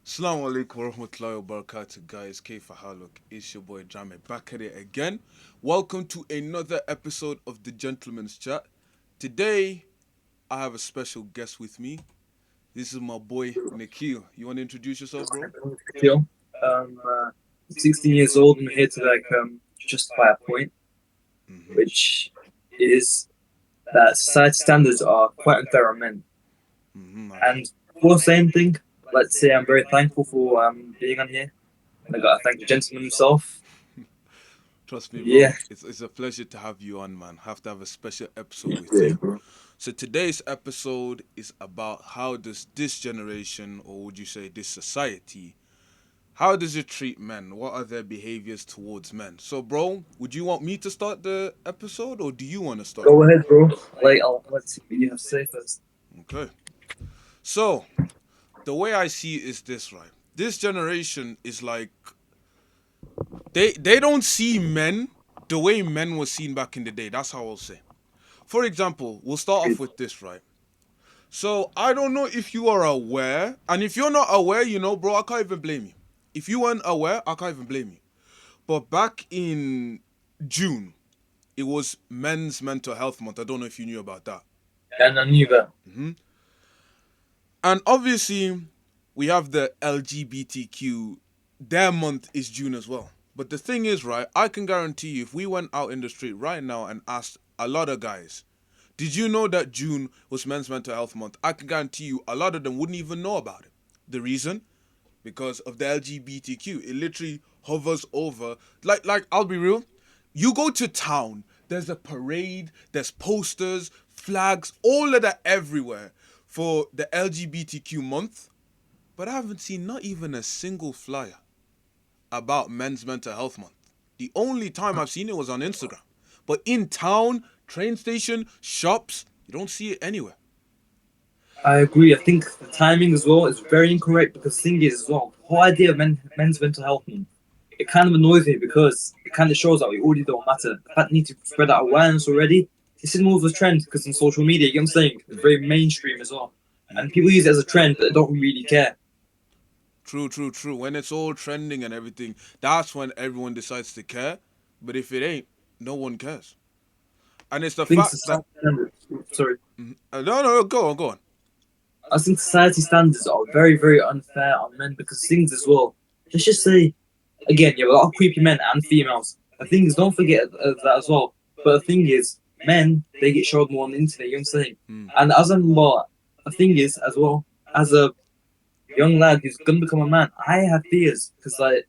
Asalaamualaikum warahmatullahi wabarakatuh, guys. Kayfa haluk? It's your boy Jame back at it again. Welcome to another episode of the Gentleman's Chat. Today, I have a special guest with me. This is my boy Nikhil. You want to introduce yourself, bro? Nikhil. Um, uh, 16 years old. I'm here to justify a point, Mm-hmm. which is that society standards are quite unfair on men. Mm-hmm. And before saying anything, let's say I'm very thankful for being on here. And I gotta thank the gentleman himself. Trust me, Yeah, bro. It's a pleasure to have you on, man. Have to have a special episode with yeah, you. bro. So today's episode is about how does this generation, or would you say this society, how does it treat men? What are their behaviors towards men? So, bro, would you want me to start the episode or do you want to start? Go ahead, bro. Let's see what you have to say first. Okay. So, the way I see it is this, right? This generation is like they don't see men the way men were seen back in the day. That's how I'll say. For example, we'll start off with this, right? So, I don't know if you are aware, and if you're not aware, bro, I can't even blame you. If you weren't aware, I can't even blame you. But back in June, it was Men's Mental Health Month. I don't know if you knew about that. And I knew that. And obviously, we have the LGBTQ. Their month is June as well. But the thing is, right, I can guarantee you, if we went out in the street right now and asked a lot of guys, did you know that June was Men's Mental Health Month? I can guarantee you, a lot of them wouldn't even know about it. The reason? Because of the LGBTQ. It literally hovers over. Like I'll be real. You go to town, there's a parade, there's posters, flags, all of that everywhere for the LGBTQ month. But I haven't seen not even a single flyer about Men's Mental Health Month. The only time I've seen it was on Instagram. But in town, train station, shops, you don't see it anywhere. I agree. I think the timing as well is very incorrect because the thing is as well, the whole idea of men's mental health month, it kind of annoys me because it kind of shows that we already don't matter. The fact need to spread that awareness already. This is more of a trend because in social media, you know what I'm saying? It's very mainstream as well. Mm. And people use it as a trend, but they don't really care. True, true, true. When it's all trending and everything, that's when everyone decides to care. But if it ain't, no one cares. And it's the I think fact that society standards, sorry, no, no, no, go on, go on. I think society standards are very, very unfair on men because things as well. Let's just say, again, you have a lot of creepy men and females. The thing is, don't forget that as well. But the thing is, men, they get showed more on the internet, you know what I'm saying? Mm. And as I'm well, the thing is, as well, as a young lad who's gonna become a man, I have fears because, like,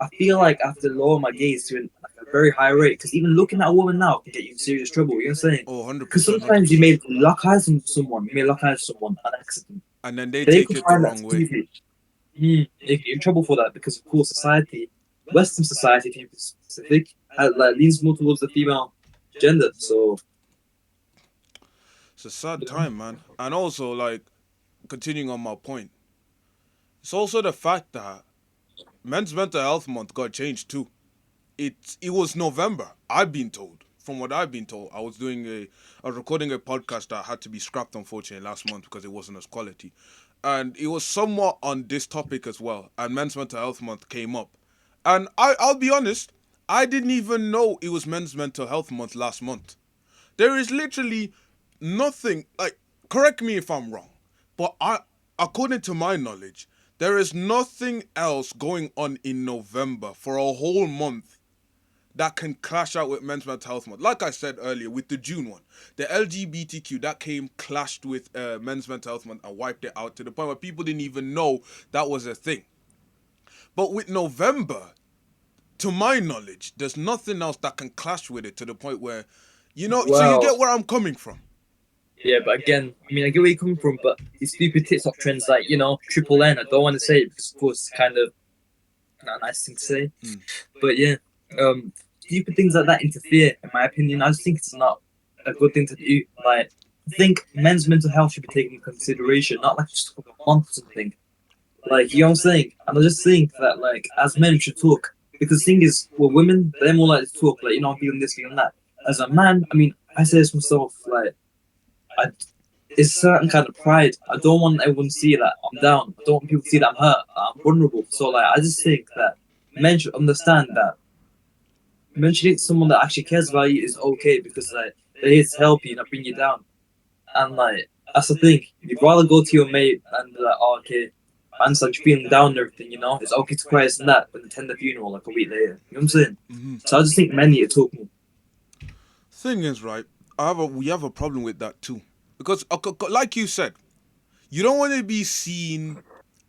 I feel like I have to lower my gaze to a very high rate because even looking at a woman now can get you in serious trouble, you know what I'm saying? Oh, Because 100%, sometimes you 100%. may lock eyes on someone, you may lock eyes on someone on accident. And then they They take could it the find that wrong way. stupid. They get in trouble for that because, of course, society, Western society, to be specific, like, leans more towards the female gender. So, It's a sad you know, time, man. And also, like, continuing on my point, it's also the fact that Men's Mental Health Month got changed too. It was November. I've been told. From what I've been told, I was recording a podcast that had to be scrapped unfortunately last month because it wasn't as quality, and it was somewhat on this topic as well. And Men's Mental Health Month came up, and I'll be honest, I didn't even know it was Men's Mental Health Month last month. There is literally nothing like. Correct me if I'm wrong, but according to my knowledge, there is nothing else going on in November for a whole month that can clash out with Men's Mental Health Month. Like I said earlier, with the June one, the LGBTQ that came clashed with Men's Mental Health Month and wiped it out to the point where people didn't even know that was a thing. But with November, to my knowledge, there's nothing else that can clash with it to the point where, so you well, get where I'm coming from. yeah, but again, I mean, I get where you're coming from, but these stupid TikTok trends, like, triple N, I don't want to say it because, of course, it's kind of not a nice thing to say. Mm. But yeah, stupid things like that interfere, in my opinion. I just think it's not a good thing to do. Like, I think men's mental health should be taken into consideration, not like just for a month or something. Like, you know what I'm saying? And I just think that, like, as men, we should talk. Because the thing is, well, women, they're more likely to talk, like, I'm feeling this, feeling that. As a man, I mean, I say this myself, like, I It's a certain kind of pride. I don't want everyone to see that I'm down. I don't want people to see that I'm hurt, that I'm vulnerable. So like, I just think that men should understand that mentioning someone that actually cares about you is okay because like they're here to help you, not bring you down. And like that's the thing. You'd rather go to your mate and be like, oh, okay, I'm such feeling down and everything, you know? It's okay to cry and that, but attend the funeral like a week later. You know what I'm saying? Hmm. So I just think men need to talk more. Thing is, right? We have a problem with that too, because like you said, you don't want to be seen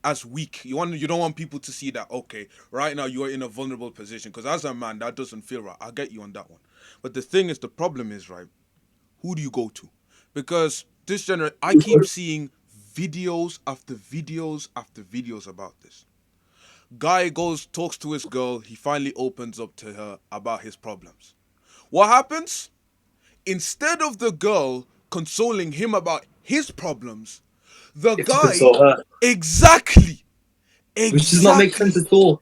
as weak. You don't want people to see that, okay, right now you are in a vulnerable position, because as a man that doesn't feel right. I get you on that one. But the thing is, the problem is, right, who do you go to? Because this generation, I keep seeing videos after videos after videos about this. Guy goes, talks to his girl, he finally opens up to her about his problems. What happens? Instead of the girl consoling him about his problems, the You have to guy, consult her, exactly, which does not make sense exactly. at all.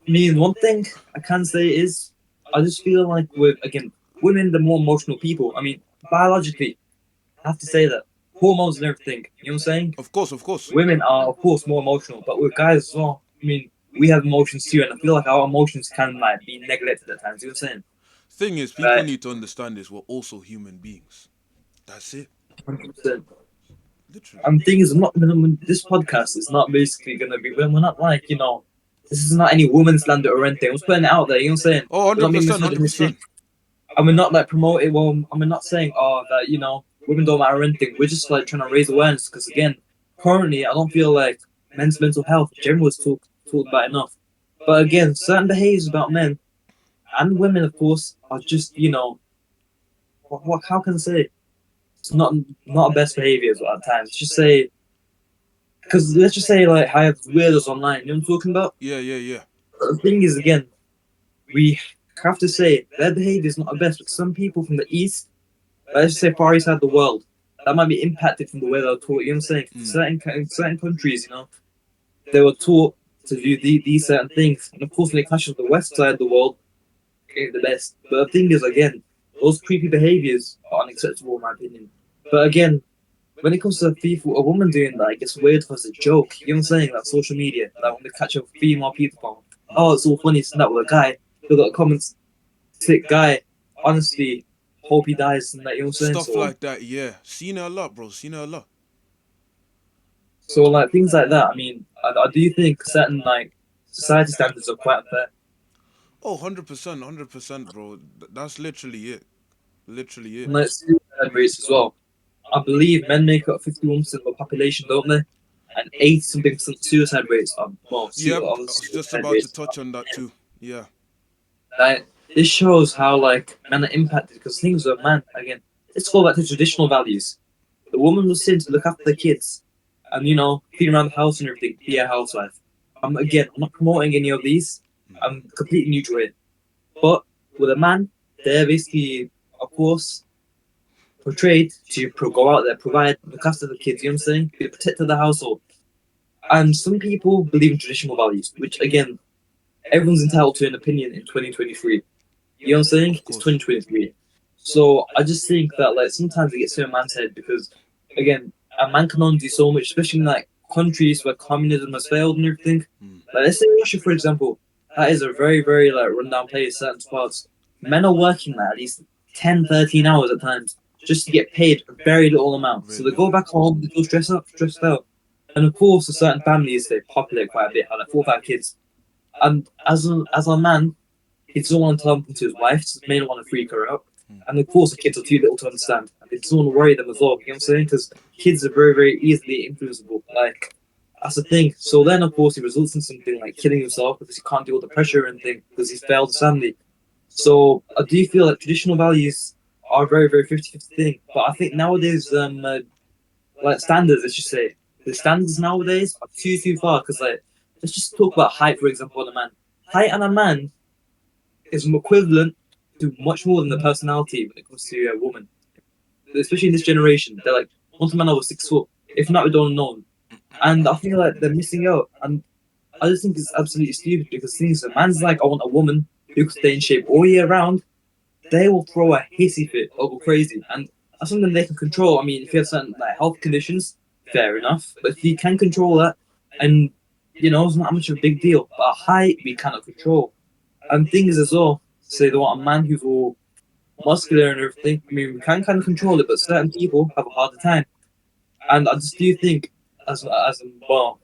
I mean, one thing I can say is I just feel like with again women, the more emotional people. I mean, biologically, I have to say that hormones and everything. You know what I'm saying? Of course, of course. Women are of course more emotional, but with guys as well. I mean, we have emotions too, and I feel like our emotions can like be neglected at times. You know what I'm saying? Thing is, people Right? need to understand this. We're also human beings. That's it. 100%. Literally. And the thing is, I'm not. This podcast is not basically gonna be. We're not like this is not any woman's slander or anything. I'm just putting it out there. You know what I'm saying? Oh, We're not being 100%, misogynistic. 100%. And we're not like promoting. Well, and we're not saying that women don't matter or anything. We're just like trying to raise awareness because again, currently I don't feel like men's mental health in general is talked about enough. But again, certain behaviors about men and women, of course, are just what how can I say? It's not best behaviors at times. Just say because let's just say like I have weirdos online. You know what I'm talking about? Yeah, yeah, yeah. The thing is, again, we have to say their behavior is not the best. But some people from the east, let's just say far east side of the world, that might be impacted from the way they were taught. You know what I'm saying? Mm. In certain countries, they were taught to do these certain things, and of course, when it clashes with the west side of the world, it ain't the best. But the thing is, again, those creepy behaviors are unacceptable in my opinion. But again, when it comes to people, a woman doing that, it gets weird because it's a joke. You know what I'm saying? Like social media, like when they catch a female people from, oh, it's all funny, it's not with a guy. They got comments, sick guy. Honestly, hope he dies and that. You know what I'm saying? Stuff like that, yeah. Seen it a lot, bro. Seen it a lot. So like things like that. I mean, I do think certain like society standards are quite unfair. Oh, 100%, 100%, bro. That's literally it. Literally it. And like suicide rates as well. I believe men make up 51% of the population, don't they? And 80 something percent suicide rates are Yep, I was just suicide about to rates. touch on that too. Yeah. Like this shows how like men are impacted because things are man again. Let's go back to traditional values. The woman was sent to look after the kids and clean around the house and everything, be a housewife. I'm not promoting any of these. I'm completely neutral here. But with a man, they're basically, of course, portrayed to go out there, provide, look after the kids. You know what I'm saying? Be a protector of the household. And some people believe in traditional values, which again, everyone's entitled to an opinion in 2023. You know what I'm saying? Of It's course. 2023. So I just think that like sometimes it gets to a man's head because again, a man can only do so much, especially in like countries where communism has failed and everything. Mm. Like let's say Russia for example, that is a very, very like rundown place, certain spots. Men are working there at least 10, 13 hours at times just to get paid a very little amount. So Very they go little. back home, they feel stressed out. And of course, for certain families, they populate quite a bit, have like 4 or 5 kids. And as a man, he doesn't want to tell them to his wife, so he may not want to freak her out. Mm. And of course, the kids are too little to understand. And they doesn't want to worry them as well. You know what I'm saying? Because kids are very, very easily influenceable. Like, that's the thing. So then, of course, he results in something like killing himself because he can't deal with the pressure and thing because he's failed his family. So I do feel like traditional values are a very, very 50-50 thing. But I think nowadays, like standards, let's just say, the standards nowadays are too far. Because, like, let's just talk about height, for example, on a man. Height on a man is equivalent to much more than the personality when it comes to a woman, especially in this generation. They're like, once a man over 6 foot, if not, we don't know. And I feel like they're missing out. And I just think it's absolutely stupid because things, a man's like, I want a woman who can stay in shape all year round. They will throw a hissy fit or go crazy. And that's something they can control. I mean, if you have certain like health conditions, fair enough. But if you can control that, and it's not much of a big deal. But a height we cannot control. And things as well, say they want a man who's all muscular and everything. I mean, we can kind of control it, but certain people have a harder time. And I just do think, well,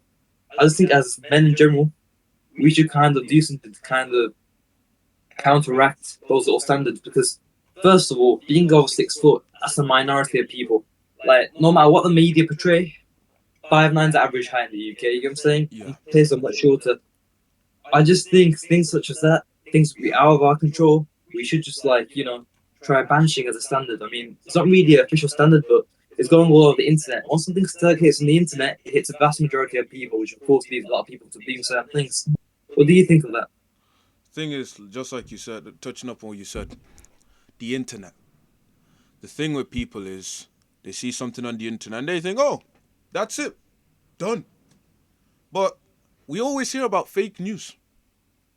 I just think as men in general, we should kind of do something to kind of counteract those little standards because, first of all, being over 6 foot, that's a minority of people. Like, no matter what the media portray, 5'9's average height in the UK, you know what I'm saying? Yeah. And places are much shorter. I just think things such as that, things be out of our control, we should just, like, try banishing as a standard. I mean, it's not really an official standard, but it's going all over the internet. Once something hits on the internet, it hits a vast majority of people, which of course leads a lot of people to believe certain things. What do you think of that? Thing is, just like you said, touching up on what you said, the internet. The thing with people is they see something on the internet and they think, oh, that's it, done. But we always hear about fake news.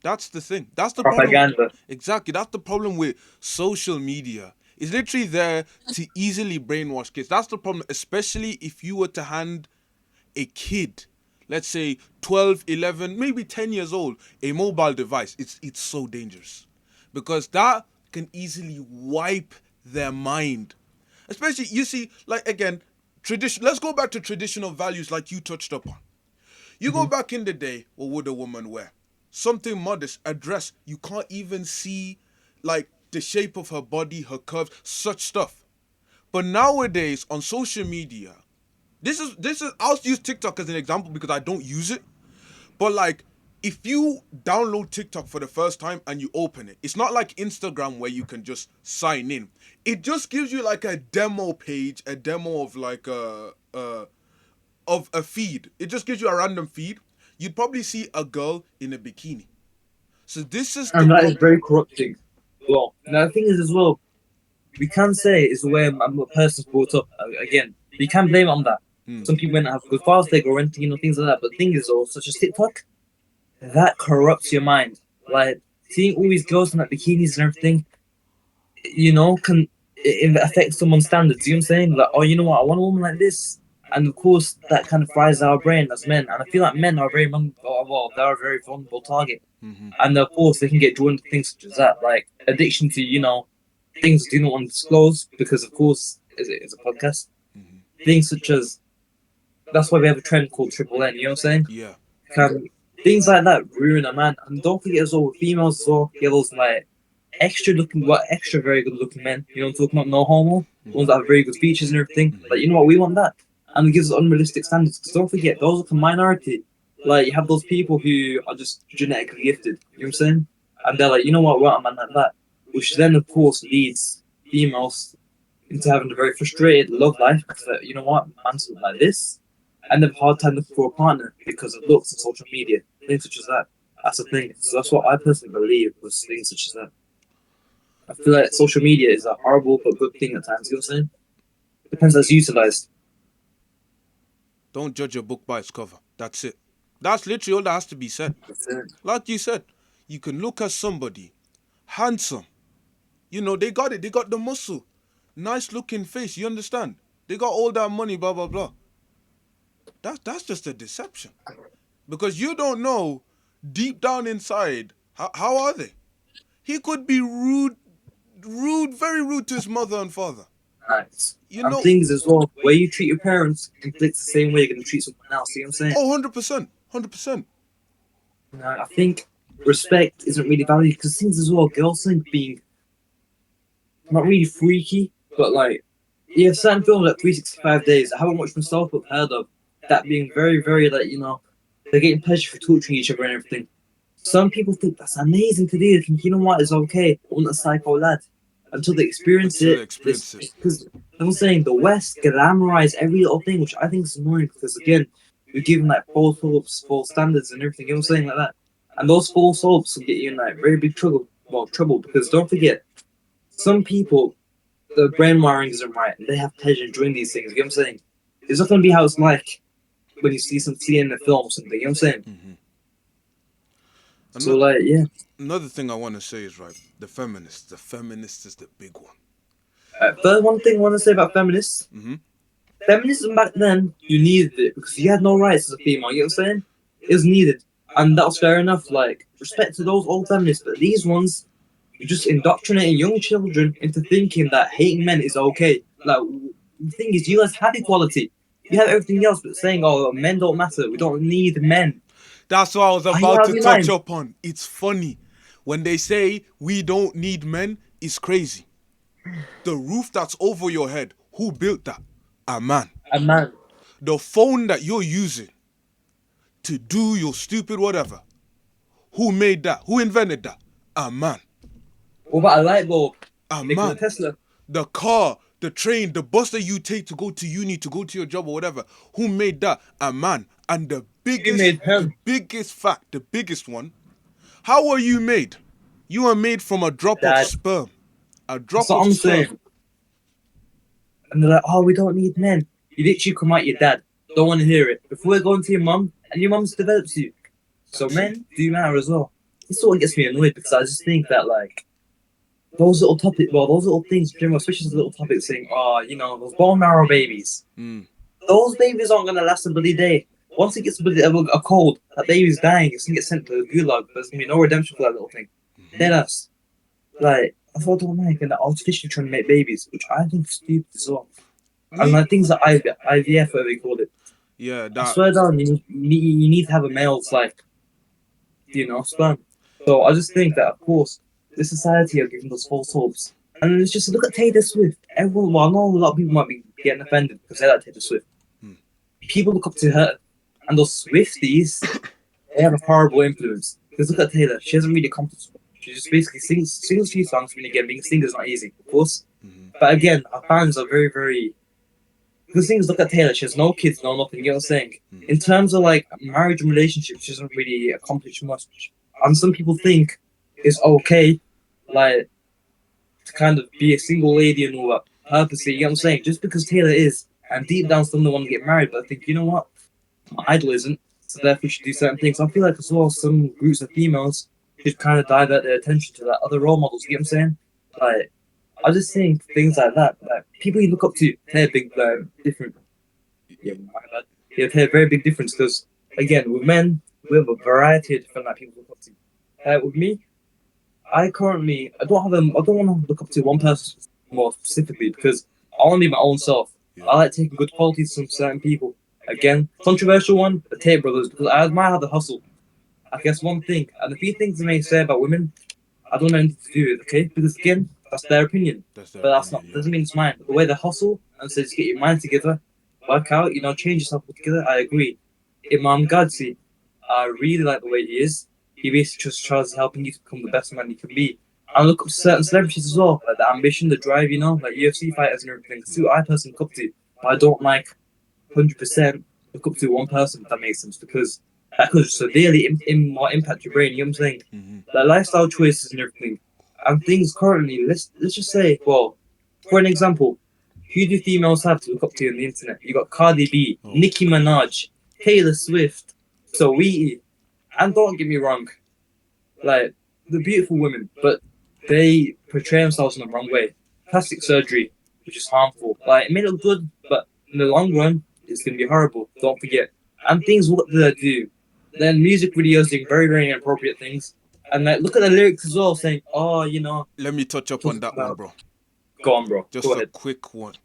That's the thing. That's the problem. Propaganda. Exactly. That's the problem with social media. It's literally there to easily brainwash kids. That's the problem, especially if you were to hand a kid, let's say 12, 11, maybe 10 years old, a mobile device. It's so dangerous because that can easily wipe their mind. Especially, you see, like again, tradition. Let's go back to traditional values like you touched upon. You go Mhm. back in the day, what would a woman wear? Something modest, a dress. You can't even see like the shape of her body, her curves, such stuff. But nowadays on social media, this is I'll use TikTok as an example because I don't use it. But like if you download TikTok for the first time and you open it, it's not like Instagram where you can just sign in. It just gives you like a demo page, a demo of like a feed. It just gives you a random feed. You'd probably see a girl in a bikini. So this is the And that is problem. very corrupting. Well, now the thing is as well, we can say it's the way a person's brought up. Again, we can blame it on that. Hmm. Some people may not have a good father figure or anything, things like that. But the thing is, though, such as TikTok, that corrupts your mind. Like seeing all these girls in like bikinis and everything, can it affect someone's standards. You know what I'm saying? Like, oh, you know what? I want a woman like this. And of course, that kind of fries our brain as men. And I feel like men are they're a very vulnerable target. Mm-hmm. And of course, they can get drawn to things such as that, like addiction to, things they do not want to disclose because, of course, it's a podcast. Mm-hmm. Things such as that's why we have a trend called Triple N. You know what I'm saying? Yeah. Can things like that ruin a man? And don't forget as well, with females as well, you have those like extra very good looking men. You know what I'm talking about? No homo. Ones that have very good features and everything. Like, you know what? We want that. And it gives us unrealistic standards. Because don't forget, those are the minority. Like, you have those people who are just genetically gifted. You know what I'm saying? And they're like, you know what? We want a man like that. Which then, of course, leads females into having a very frustrated love life. Because, you know what? Man's like this. And they've a hard time looking for a partner because of looks and social media. Things such as that. That's the thing. So that's what I personally believe was things such as that. I feel like social media is a horrible but good thing at times. You know what I'm saying? Depends how it's utilized. Don't judge a book by its cover. That's it. That's literally all that has to be said. That's it. Like you said, you can look at somebody handsome. You know, they got it. They got the muscle. Nice looking face. You understand? They got all that money, blah, blah, blah. That's just a deception. Because you don't know deep down inside, how are they? He could be rude, very rude to his mother and father. Nice. You And know, things as well, where you treat your parents conflicts the same way you're going to treat someone else. You know what I'm saying? oh, 100%. 100%. I think respect isn't really valued because things as well, girls think being not really freaky, but like, you have certain films like 365 Days. I haven't watched myself, but heard of that being very, very, like, they're getting pleasure for torturing each other and everything. Some people think that's amazing to do. They think, you know what, it's okay. I want a psycho lad. Until they experience Until it, they experience it. because I'm saying the West glamorize every little thing, which I think is annoying because, again, we're given like false hopes, false standards, and everything. You know what I'm saying? Like that. And those false hopes will get you in like very big trouble. Well, trouble because don't forget, some people, the brain wiring isn't right and they have pleasure in doing these things. You know what I'm saying? It's not going to be how it's like when you see in the film or something. You know what I'm saying? Mm-hmm. So, Ano- like, yeah. Another thing I want to say is right. The feminists. The feminists is the big one. First, one thing I want to say about feminists. Mm-hmm. Feminism back then, you needed it because you had no rights as a female. You know what I'm saying? It was needed, and that was fair enough. Like respect to those old feminists, but these ones, you're just indoctrinating young children into thinking that hating men is okay. Like the thing is, you guys have equality. You have everything else, but saying, "Oh, men don't matter. We don't need men." That's what I was Are you about out to of your touch mind? upon. It's funny. When they say we don't need men, it's crazy. The roof that's over your head, who built that? A man. A man. The phone that you're using to do your stupid whatever, who made that? Who invented that? A man. What about a light bulb? A Nikola man. Tesla. The car, the train, the bus that you take to go to uni, to go to your job or whatever, who made that? A man. And Who made the him? biggest fact, the biggest one, how are you made? You are made from a drop of Dad. sperm. A That's drop what of I'm sperm. saying. And they're like, "Oh, we don't need men." You literally come out your dad. Don't want to hear it. Before we go into your mum, and your mum's develops you. So men do matter as well. This sort of gets me annoyed because I just think that like those little topics, well, those little things, in general, especially those little topics saying, "Oh, you know, those bone marrow babies." Mm. Those babies aren't gonna last a bloody day. Once it gets a cold, that baby's dying. It's gonna get sent to the gulag. There's gonna be no redemption for that little thing. Dead ass. Like I thought, I don't like, and artificially trying to make babies, which I think is stupid as well. And Me? like things like IVF, whatever they call it. Yeah, I that. swear down, you need to have a male's like sperm. So I just think that of course the society are giving us false hopes. And it's just look at Taylor Swift. Everyone, well, I know a lot of people might be getting offended because they like Taylor Swift. Hmm. People look up to her, and those Swifties, they have a horrible influence. Because look at Taylor, she hasn't really accomplished much. She just basically sings a few songs. When again, being a singer is not easy, of course. Mm-hmm. But again, our fans are very, very. Because things look at Taylor, she has no kids, no nothing. You know what I'm saying? Mm-hmm. In terms of like marriage and relationships, she doesn't really accomplish much. And some people think it's okay, like to kind of be a single lady and all that purposely. You know what I'm saying? Just because Taylor is, and deep down, some don't want to get married, but I think you know what, my idol isn't, so therefore we should do certain things. I feel like as well, some groups of females should kind of divert their attention to like other role models. You know what I'm saying? Like I just think things like that, like people you look up to, they're big, different. Yeah, my bad. Yeah, they're a very big difference because again, with men, we have a variety of different like people to look up to. With me, I don't have I don't want to look up to one person more specifically because I want to be my own self. Yeah. I like taking good qualities from certain people. Again, controversial one, the Tate brothers, because I admire how they hustle. I guess one thing, and a few things they may say about women, I don't know anything to do with, okay? Because again, that's their opinion. That's their But that's not opinion, yeah. doesn't mean it's mine. The way they hustle and say just get your mind together, work out, change yourself together, I agree. Imam Gadzi, I really like the way he is. He basically just tries helping you to become the best man you can be. I look up to certain celebrities as well, like the ambition, the drive, like UFC fighters and everything. It's who I personally look up to, but I don't like 100% look up to one person, if that makes sense, because that could severely more impact your brain. You know what I'm saying? Mm-hmm. Like lifestyle choices and everything, and things currently. Let's just say, well, for an example, who do females have to look up to on the internet? You got Cardi B, Oh. Nicki Minaj, Taylor Swift, Saweetie, and don't get me wrong, like the beautiful women, but they portray themselves in the wrong way. Plastic surgery, which is harmful. Like it may look good, but in the long run, it's gonna be horrible. Don't forget. And things what do they do? Then music videos doing very, very inappropriate things. And like look at the lyrics as well, saying, "Oh, Let me touch up on talking that one, about." bro. Go on, bro. Go Just a ahead. quick one.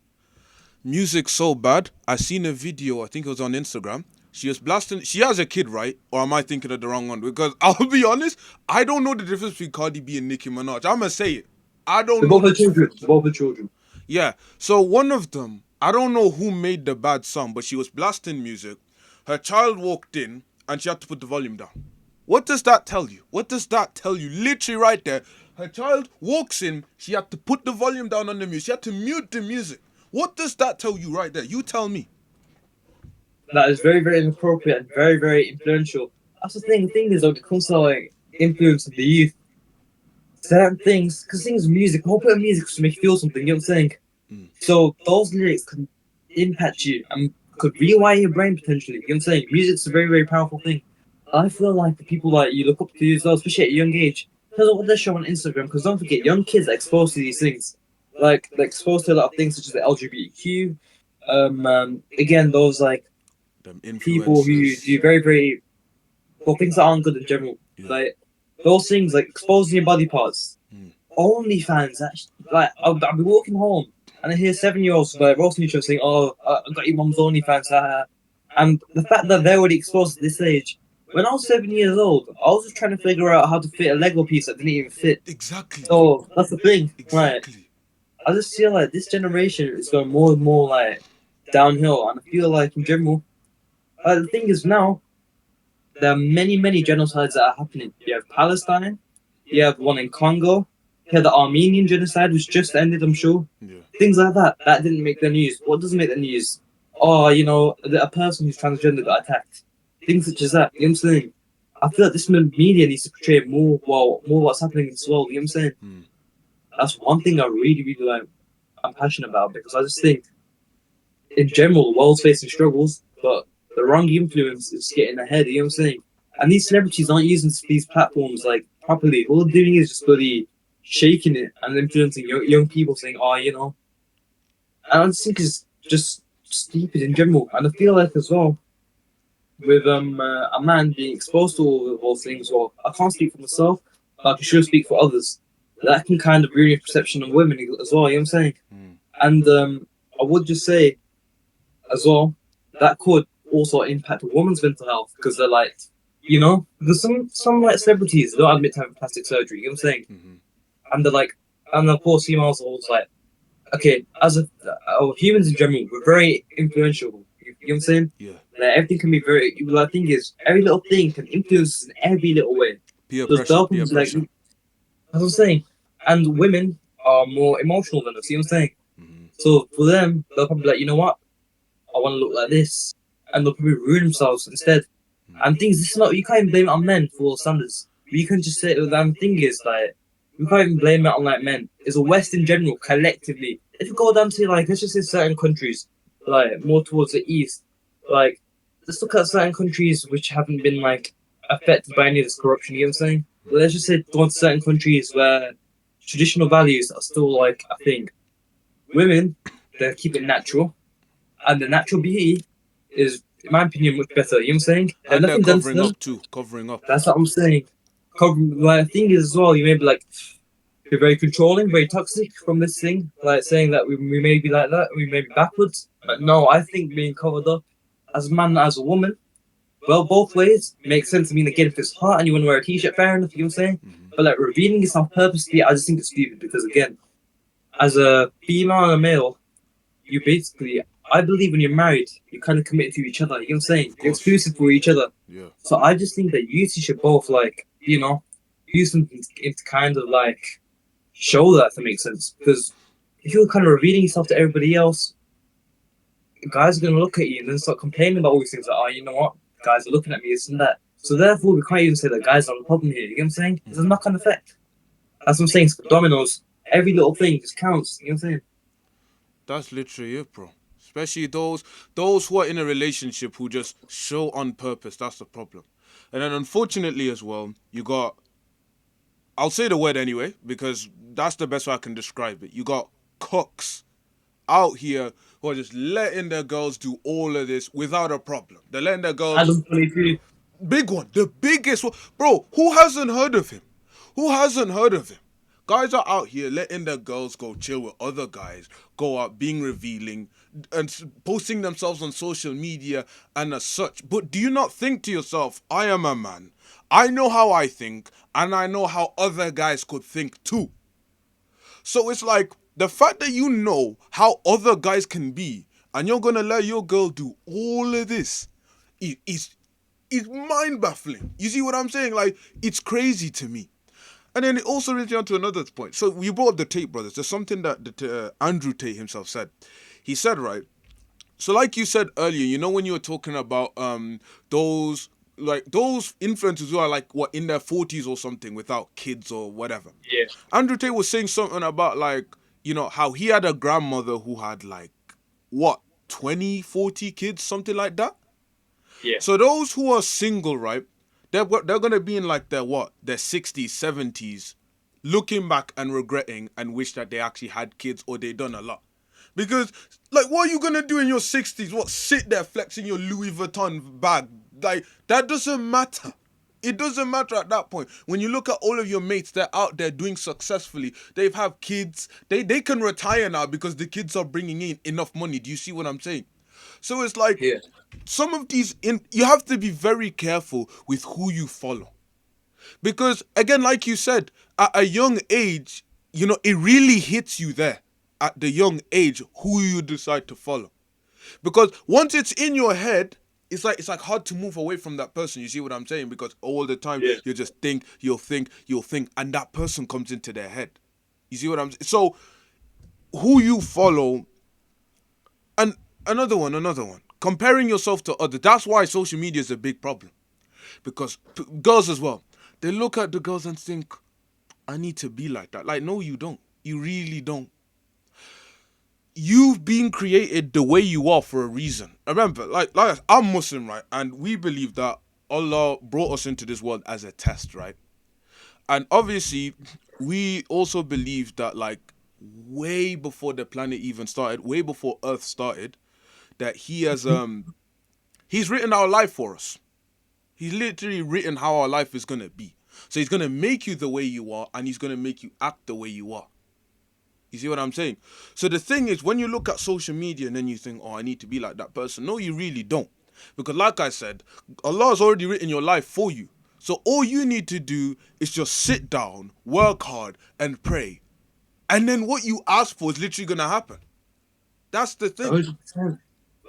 Music so bad. I seen a video, I think it was on Instagram. She was blasting. She has a kid, right? Or am I thinking of the wrong one? Because I'll be honest, I don't know the difference between Cardi B and Nicki Minaj. I'm gonna say it. I don't They're know both the the children. difference. They're both the children. Yeah. So one of them, I don't know who made the bad song, but she was blasting music. Her child walked in and she had to put the volume down. What does that tell you? What does that tell you? Literally right there. Her child walks in, she had to put the volume down on the music. She had to mute the music. What does that tell you right there? You tell me. That is very, very inappropriate and very, very influential. That's the thing. The thing is, though, it comes to like influence of the youth. Certain things, because things music, the whole point of music is to make you feel something. You know what I'm saying? Mm. So those lyrics can impact you and could rewire your brain potentially. You know what I'm saying? Music's a very, very powerful thing. I feel like the people that you look up to as well, especially at a young age, because of what they show on Instagram. Because don't forget, young kids are exposed to these things. like they're exposed to a lot of things such as the LGBTQ. Again, those like Them people who influencers. do very well things that aren't good in general. Yeah. Like those things like exposing your body parts. Mm. OnlyFans, like I'll be walking home and I hear 7-year-olds like roasting each other saying, "Oh, I got your mum's OnlyFans," and the fact that they're already exposed at this age. When I was 7 years old, I was just trying to figure out how to fit a Lego piece that didn't even fit. Exactly. So that's the thing, right? Exactly. I just feel like this generation is going more and more like downhill, and I feel like in general, the thing is now there are many genocides that are happening. You have Palestine, you have one in Congo, you have the Armenian genocide, which just ended, I'm sure. Yeah. Things like that. That didn't make the news. What doesn't make the news? Oh, a person who's transgender got attacked. Things such as that. You know what I'm saying? I feel like this media needs to portray more what's happening in this world. You know what I'm saying? Mm. That's one thing I really like. I'm passionate about because I just think, in general, the world's facing struggles, but the wrong influence is getting ahead. You know what I'm saying? And these celebrities aren't using these platforms like properly. All they're doing is just bloody shaking it and influencing young people, saying, "Oh, And I just think it's just stupid in general. And I feel like as well with a man being exposed to all of those things. Well, I can't speak for myself, but I can sure speak for others. That can kind of ruin your perception of women as well. You know what I'm saying? Mm. And I would just say as well that could also impact a woman's mental health because they're like, because some like celebrities don't admit to having plastic surgery. You know what I'm saying? Mm-hmm. And they're like, and of course females are always like, okay, as humans in general, we're very influential. You know what I'm saying? Yeah. Like, everything can be very. The thing is, every little thing can influence us in every little way. Peer Those pressure. Peer dopamines, like pressure. as I'm saying, and women are more emotional than us. You know what I'm saying? Mm-hmm. So for them, they'll probably be like, you know what? I want to look like this, and they'll probably ruin themselves instead. Mm. And things, this is not you can't even blame it on men for standards. You can just say the thing is like we can't even blame it on like men. It's a West in general, collectively. If you go down to like let's just say certain countries, like more towards the east, like let's look at certain countries which haven't been like affected by any of this corruption. You know what I'm saying? Let's just say go to certain countries where traditional values are still like a thing. Women, they keep it natural, and the natural beauty is, in my opinion, much better. You know what I'm saying? There's And they're nothing done to covering them. up too. Covering up. That's what I'm saying. Like, the thing is as well, you may be like, you're very controlling, very toxic from this thing, like saying that we may be like that, we may be backwards. But no, I think being covered up as a man, as a woman, well, both ways makes sense. I mean, again, if it's hot and you want to wear a t-shirt, fair enough. You know what I'm saying? Mm-hmm. But like revealing yourself purposely, I just think it's stupid because again, as a female and a male, you basically, I believe when you're married, you're kind of committed to each other. You know what I'm saying? Of You're course. exclusive for each other. Yeah. So I just think that you two should both like, use something to kind of like show that, if that makes sense. Because if you're kind of revealing yourself to everybody else, guys are gonna look at you and then start complaining about all these things like, oh, you know what? Guys are looking at me, this and that. So therefore, we can't even say that guys are the problem here. You know what I'm saying? It's a Mm-hmm. knock-on effect. That's what I'm saying. It's dominoes. Every little thing just counts. You know what I'm saying? That's literally it, bro. Especially those who are in a relationship who just show on purpose. That's the problem. And then unfortunately as well, you got, I'll say the word anyway because that's the best way I can describe it. You got cooks out here who are just letting their girls do all of this without a problem. They're letting their girls, Adam 23. big one, the biggest one. Bro, who hasn't heard of him? Who hasn't heard of him? Guys are out here letting their girls go chill with other guys, go out being revealing and posting themselves on social media and as such. But do you not think to yourself, I am a man. I know how I think and I know how other guys could think too. So it's like the fact that you know how other guys can be and you're gonna let your girl do all of this is mind baffling. You see what I'm saying? Like it's crazy to me. And then it also leads me on to another point. So we brought up the Tate brothers. There's something that Andrew Tate himself said. He said, right. So like you said earlier, when you were talking about those those influencers who are like what in their 40s or something without kids or whatever. Yeah. Andrew Tate was saying something about like how he had a grandmother who had like what 20, 40 kids, something like that. Yeah. So those who are single, right? They're gonna be in like their 60s, 70s, looking back and regretting and wish that they actually had kids or they done a lot. Because, like, what are you gonna do in your 60s? What, sit there flexing your Louis Vuitton bag? Like, that doesn't matter. It doesn't matter at that point. When you look at all of your mates, they're out there doing successfully. They've have kids. They can retire now because the kids are bringing in enough money. Do you see what I'm saying? So it's like Yeah. some of these you have to be very careful with who you follow. Because again, like you said, at a young age, it really hits you there at the young age who you decide to follow. Because once it's in your head, it's like hard to move away from that person. You see what I'm saying? Because all the time Yeah. you just think, you'll think, and that person comes into their head. You see what I'm saying? So who you follow, and another one. Comparing yourself to others. That's why social media is a big problem. Because girls as well, they look at the girls and think, I need to be like that. Like, no, you don't. You really don't. You've been created the way you are for a reason. Remember, like I'm Muslim, right? And we believe that Allah brought us into this world as a test, right? And obviously, we also believe that, like, way before the planet even started, way before Earth started, that he's written our life for us. He's literally written how our life is gonna be. So he's gonna make you the way you are, and he's gonna make you act the way you are. You see what I'm saying? So the thing is, when you look at social media and then you think, oh, I need to be like that person. No, you really don't. Because like I said, Allah has already written your life for you. So all you need to do is just sit down, work hard, and pray. And then what you ask for is literally gonna happen. That's the thing. 100%.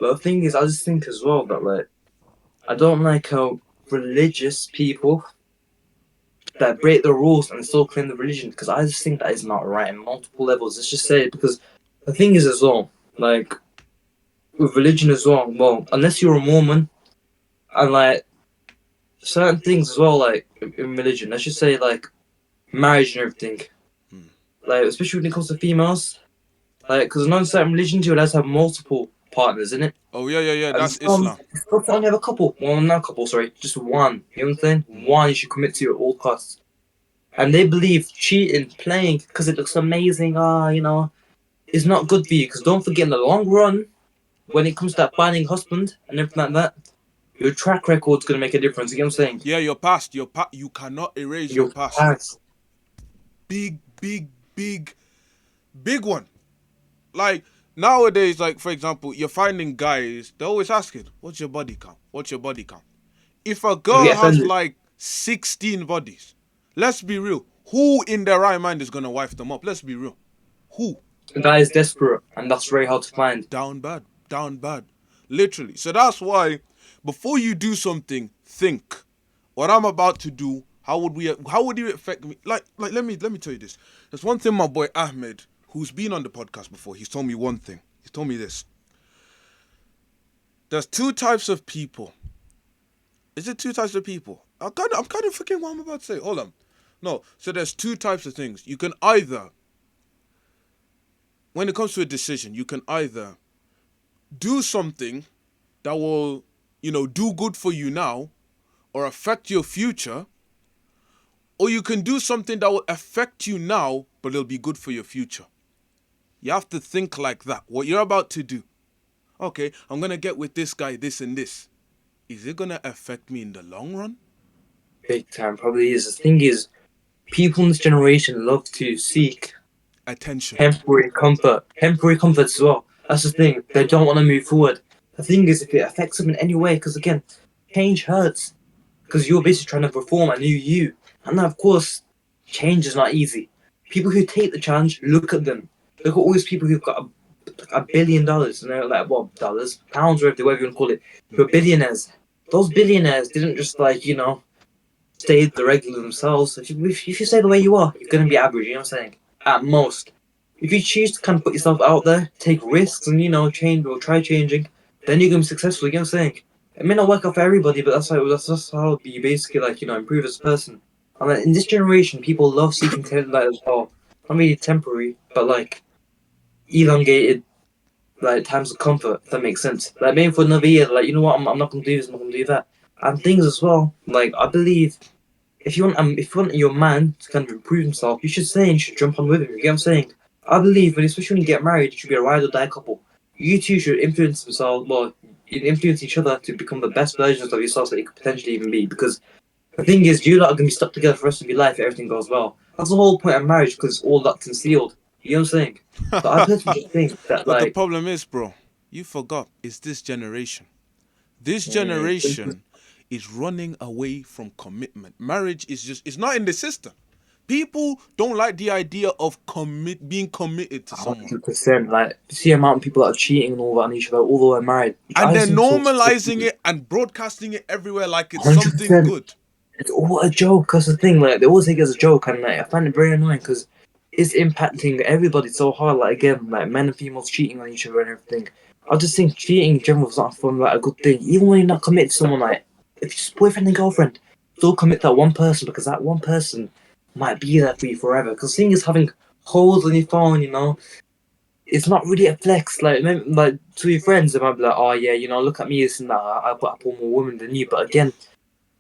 But the thing is, I just think as well that, like, I don't like how religious people that break the rules and still claim the religion, because I just think that is not right in multiple levels. Let's just say it, because the thing is as well, like, with religion as well, unless you're a Mormon, and like certain things as well, like in religion, let's just say like marriage and everything, like especially when it comes to females, like because in certain religions you're allowed to have multiple partners in it. Oh yeah. And That's Islam. some only have a couple. Well, not a couple, sorry, just one. You know what I'm saying? One you should commit to at all costs. And they believe cheating, playing, because it looks amazing, is not good for you. Because don't forget, in the long run, when it comes to that finding husband and everything like that, your track record's going to make a difference. You get what I'm saying? Yeah, your past. You cannot erase your Your past. past. Big, big, big, big one. Like nowadays, like for example, you're finding guys, they're always asking, what's your body count? What's your body count? If a You girl get has offended. like 16 bodies, let's be real. Who in their right mind is gonna wife them up? Let's be real. Who? And that is desperate, and that's very hard to find. Down bad. Down bad. Literally. So that's why before you do something, think. What I'm about to do, how would it affect me? Like let me tell you this. There's one thing my boy Ahmed, who's been on the podcast before, he's told me one thing. He's told me this. There's two types of people. Is it two types of people? I'm kind of forgetting what I'm about to say. Hold on. No. So there's two types of things. You can either, when it comes to a decision, you can either do something that will, do good for you now or affect your future, or you can do something that will affect you now, but it'll be good for your future. You have to think like that. What you're about to do. Okay, I'm going to get with this guy, this and this. Is it going to affect me in the long run? Big time, probably is. The thing is, people in this generation love to seek Attention. temporary comfort as well. That's the thing. They don't want to move forward. The thing is, if it affects them in any way, because again, change hurts. Because you're basically trying to perform a new you. And of course, change is not easy. People who take the challenge, look at them. Look at all these people who've got $1 billion, and they're like, what, dollars? Pounds, whatever you want to call it. Who are billionaires. Those billionaires didn't just, stay the regular themselves. If you stay the way you are, you're going to be average, you know what I'm saying? At most. If you choose to kind of put yourself out there, take risks, and, change or try changing, then you're going to be successful, you know what I'm saying? It may not work out for everybody, but that's how you basically improve as a person. And in this generation, people love seeking as well. Not really temporary, but elongated times of comfort. If that makes sense. Like maybe for another year, you know what? I'm not gonna do this. I'm not gonna do that. And things as well. Like I believe if you want your man to kind of improve himself, you should say and you should jump on with him. You get what I'm saying? I believe, when especially when you get married, you should be a ride or die couple. You two should influence themselves, well, you influence each other to become the best versions of yourselves that you could potentially even be. Because the thing is, you lot are gonna be stuck together for the rest of your life if everything goes well. That's the whole point of marriage, because it's all locked and sealed. You know what I'm saying? So I personally just think that, But the like, problem is, bro, you forgot, it's this generation. This generation is running away from commitment. Marriage is just, it's not in the system. People don't like the idea of being committed to someone. 100%. Like, you see the amount of people that are cheating and all that on each other, although they're married, which And I they're think is so normalizing stupid. it and broadcasting it everywhere like it's something 100%. good. It's all a joke. That's the thing. Like, they always take it as a joke, and like, I find it very annoying because it's impacting everybody so hard. Like, again, like men and females cheating on each other and everything. I just think cheating in general is not fun, like a good thing. Even when you're not committed to someone, like if it's boyfriend and girlfriend, still commit to that one person because that one person might be there for you forever. Because seeing is having holes on your phone, it's not really a flex. Like to your friends, they might be like, "Oh yeah, look at me, this and that. I put more women than you." But again,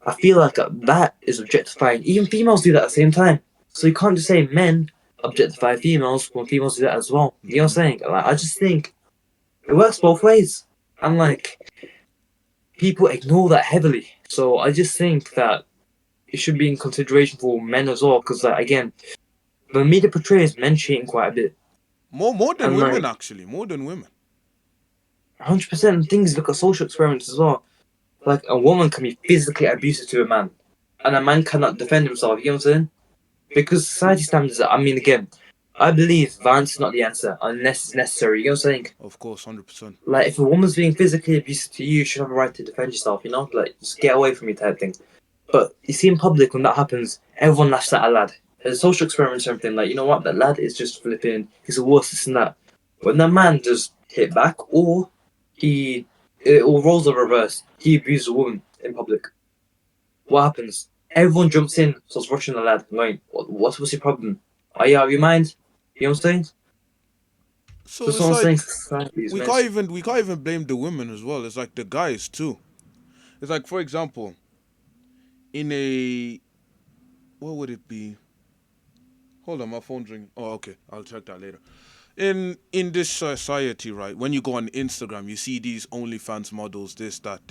I feel like that is objectifying. Even females do that at the same time. So you can't just say men objectify females when females do that as well. You know what I'm saying? Like, I just think it works both ways. And like, people ignore that heavily. So I just think that it should be in consideration for men as well. Because, like, again, the media portrays men cheating quite a bit. More than And women, like, actually. More than women. 100% things look at social experiments as well. Like, a woman can be physically abusive to a man, and a man cannot defend himself. You know what I'm saying? Because society standards, I mean, again, I believe violence is not the answer unless it's necessary. You know what I'm saying? Of course, 100%. Like, if a woman's being physically abusive to you, you should have a right to defend yourself, Like, just get away from me type thing. But you see in public, when that happens, everyone laughs at a lad. There's social experiments and everything, like, you know what, that lad is just flipping, he's a worse, this and that. When that man does hit back, he, or roles are reversed, he abuses a woman in public. What happens? Everyone jumps in, starts rushing the lad, going, what's your problem? Are you out of your mind? You know what I'm saying? So So it's someone's saying like society is messed. we can't even blame the women as well. It's like the guys too. It's like, for example, in a, what would it be? Hold on, my phone's ringing. Oh, okay, I'll check that later. In this society, right? When you go on Instagram, you see these OnlyFans models, this that.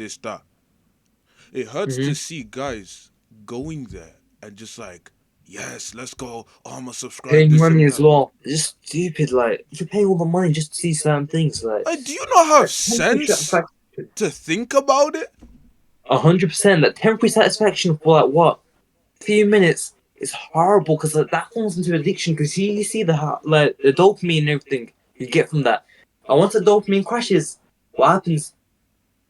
It hurts to Mm-hmm. see guys going there and just like, yes, let's go. Oh, I'm gonna subscribe Paying this money and as that. well. It's just stupid. Like, you pay all the money just to see certain things. Like, Do you not have temporary sense satisfaction. to think about it? 100%. That temporary satisfaction for like what, few minutes is horrible because like, that falls into addiction. Because you see like the dopamine and everything you get from that. And once the dopamine crashes, what happens?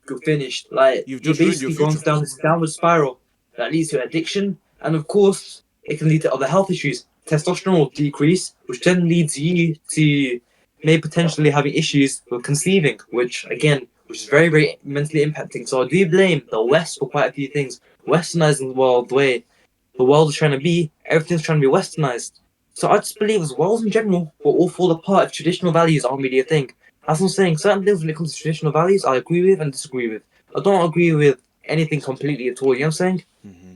You're finished. Like, You've you just ruined your basically going future. down this downward spiral that leads to addiction, and of course, it can lead to other health issues. Testosterone will decrease, which then leads you to maybe potentially having issues with conceiving, which is very, very mentally impacting. So I do blame the West for quite a few things. Westernizing the world the way the world is trying to be, everything's trying to be westernized. So I just believe as worlds in general will all fall apart if traditional values aren't really a thing. As I'm saying, certain things when it comes to traditional values, I agree with and disagree with. I don't agree with anything completely at all. You know what I'm saying? Hmm.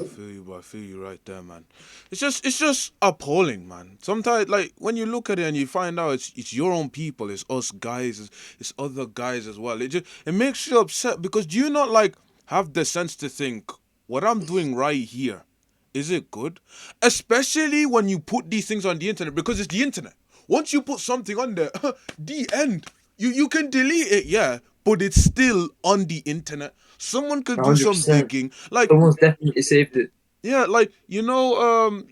I feel you, but I feel you right there, man. It's just appalling, man. Sometimes, like when you look at it and you find out it's your own people, it's us guys, it's other guys as well. It makes you upset because do you not like have the sense to think what I'm doing right here, is it good? Especially when you put these things on the internet because it's the internet. Once you put something on there, the end. You can delete it, yeah, but it's still on the internet. Someone could do some 100%. digging, like Someone's definitely saved it. yeah, like you know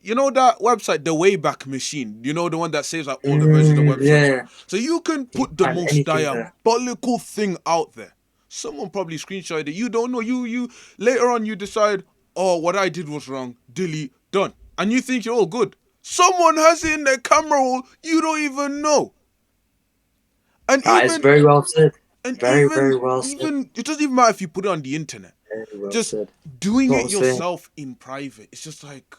that website, the Wayback Machine. You know the one that saves like all the versions of websites, right? Yeah. So you can You can put the find most anything there. diabolical thing out there. Someone probably screenshotted it. You don't know. You later on you decide, oh, what I did was wrong. Delete, done, and you think you're all good. Someone has it in their camera roll. You don't even know, and That is even very well said. and Very, very well said. even it doesn't even matter if you put it on the internet. Very well Just said. doing That's what it I'm saying. yourself in private. It's just like,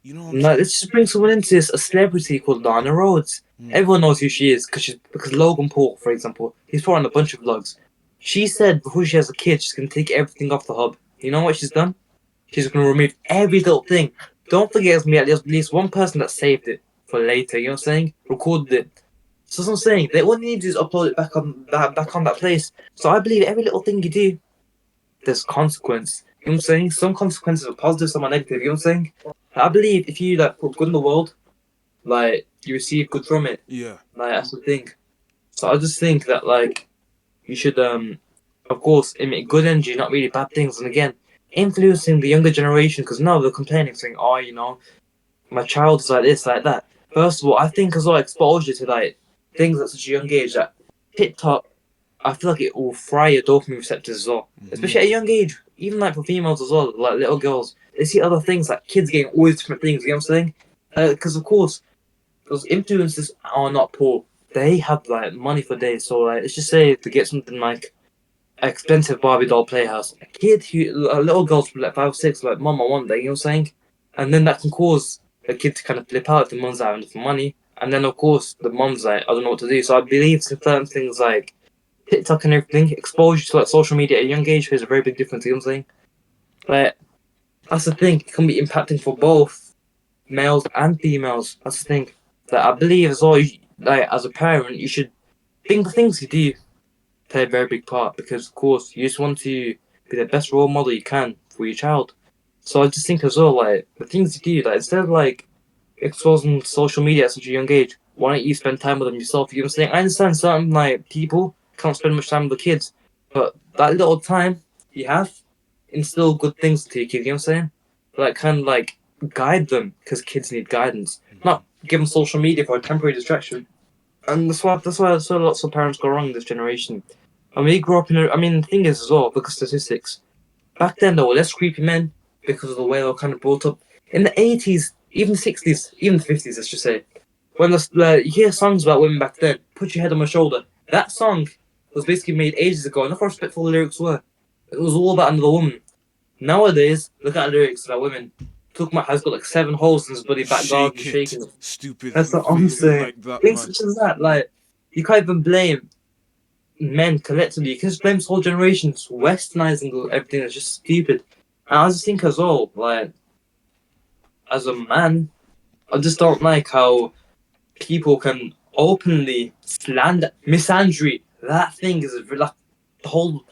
you know what I'm No, saying? let's just bring someone into this. A celebrity called Lana Rhodes. Hmm. Everyone knows who she is because Logan Paul, for example, he's put on a bunch of vlogs. She said before she has a kid, she's gonna take everything off the hub. You know what she's done? She's gonna remove every little thing. Don't forget, it's gonna be at least one person that saved it for later. You know what I'm saying? Recorded it. So that's what I'm saying. They only need to just upload it back on that place. So I believe every little thing you do, there's consequence. You know what I'm saying? Some consequences are positive, some are negative. You know what I'm saying? I believe if you like put good in the world, like you receive good from it. Yeah. Like that's the thing. So I just think that like you should of course emit good energy, not really bad things. And again, influencing the younger generation because now they're complaining, saying, "Oh, you know, my child's like this, like that." First of all, I think as well exposure to like things at such a young age, that TikTok, I feel like it will fry your dopamine receptors as well, Mm-hmm. especially at a young age. Even like for females as well, like little girls, they see other things like kids getting all these different things. You know what I'm saying? Because of course, those influencers are not poor. They have like money for days. So like, let's just say to get something like expensive Barbie doll playhouse, a little girl's like 5 or 6, like, "Mom, I want that." You know what I'm saying? And then that can cause the kid to kind of flip out if the mom's having for money. And then of course the mom's like, "I don't know what to do." So I believe certain things like TikTok and everything, exposure to like social media at a young age plays a very big difference. You know what I'm saying? But that's the thing; it can be impacting for both males and females. That's the thing. That I believe as well. Like as a parent, you should think the things you do play a very big part because, of course, you just want to be the best role model you can for your child. So I just think as well, like the things you do, like instead of like exposing social media at such a young age, why don't you spend time with them yourself? You know what I'm saying? I understand certain like people can't spend much time with the kids, but that little time you have, instill good things to your kids. You know what I'm saying? Like kind of like guide them because kids need guidance, Mm-hmm. not give them social media for a temporary distraction. And that's why lots of parents go wrong in this generation. And we grew up in a, I mean, the thing is as well, because statistics, back then there were less creepy men because of the way they were kind of brought up. In the 80s, even the 60s, even the 50s, let's just say, when you hear songs about women back then, "Put Your Head on My Shoulder," that song was basically made ages ago, and look how respectful the lyrics were. It was all about another woman. Nowadays, look at the lyrics about women. Talking about has got like 7 holes in his bloody back garden Shake it. shaking it. Stupid That's what I'm faces saying. like that, Things man. such as that, like, you can't even blame men collectively. You can just blame this whole generation's westernizing everything. It's just stupid. And I just think as well, like, as a man, I just don't like how people can openly slander misandry. That thing is like the whole.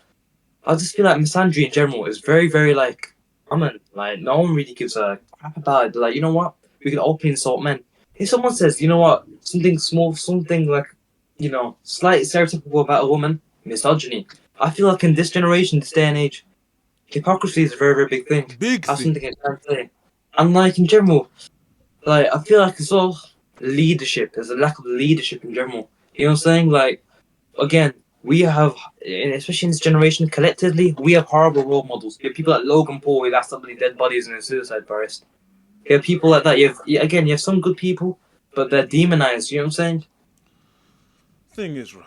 I just feel like misandry in general is very, very like common. Like no one really gives a crap about it. They're like, you know what? We can openly insult men. If someone says, you know what, something small, something like, slight stereotypical about a woman, misogyny. I feel like in this generation, this day and age, hypocrisy is a very, very big thing. Big That's thing. something I can't say. And like in general, like I feel like as well, leadership. There's a lack of leadership in general. You know what I'm saying? Like again, we have, especially in this generation, collectively, we have horrible role models. You have people like Logan Paul, who left so many dead bodies in a suicide forest. You have people like that. You have some good people, but they're demonized. You know what I'm saying? Thing is, right.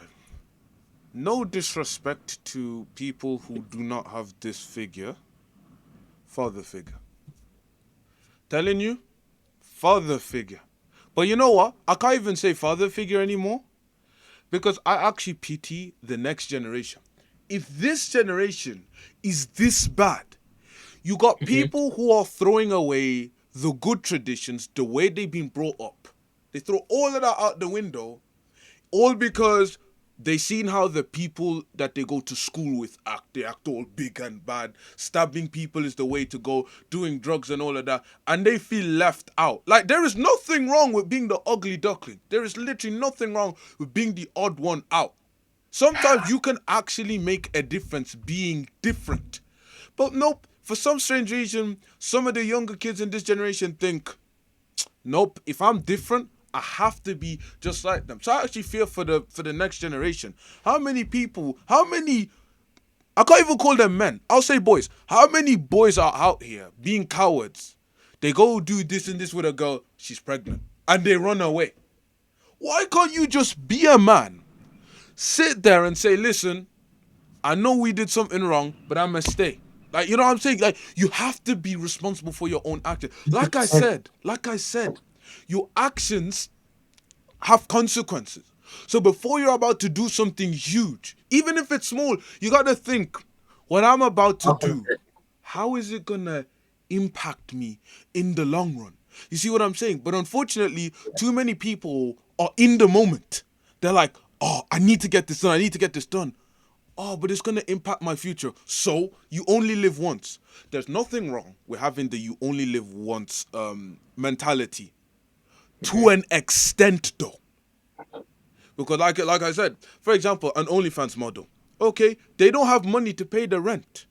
No disrespect to people who do not have this figure, father figure. Telling you, father figure. But you know what? I can't even say father figure anymore because I actually pity the next generation. If this generation is this bad, you got Mm-hmm. people who are throwing away the good traditions, the way they've been brought up. They throw all of that out the window, all because they seen how the people that they go to school with act. They act all big and bad. Stabbing people is the way to go. Doing drugs and all of that. And they feel left out. Like, there is nothing wrong with being the ugly duckling. There is literally nothing wrong with being the odd one out. Sometimes you can actually make a difference being different. But nope, for some strange reason, some of the younger kids in this generation think, nope, if I'm different, I have to be just like them. So I actually fear for the next generation. How many people, how many, I can't even call them men, I'll say boys. How many boys are out here being cowards? They go do this and this with a girl, she's pregnant, and they run away. Why can't you just be a man? Sit there and say, listen, I know we did something wrong, but I'm gonna stay. Like, you know what I'm saying? Like, you have to be responsible for your own actions. Like I said, your actions have consequences. So before you're about to do something huge, even if it's small, you gotta think, what I'm about to do, how is it gonna impact me in the long run. You see what I'm saying? But unfortunately, too many people are in the moment. They're like, oh, I need to get this done. I need to get this done. Oh, but it's going to impact my future. So you only live once. There's nothing wrong with having the you only live once mentality to an extent, though. Because like I said, for example, an OnlyFans model. Okay, they don't have money to pay the rent.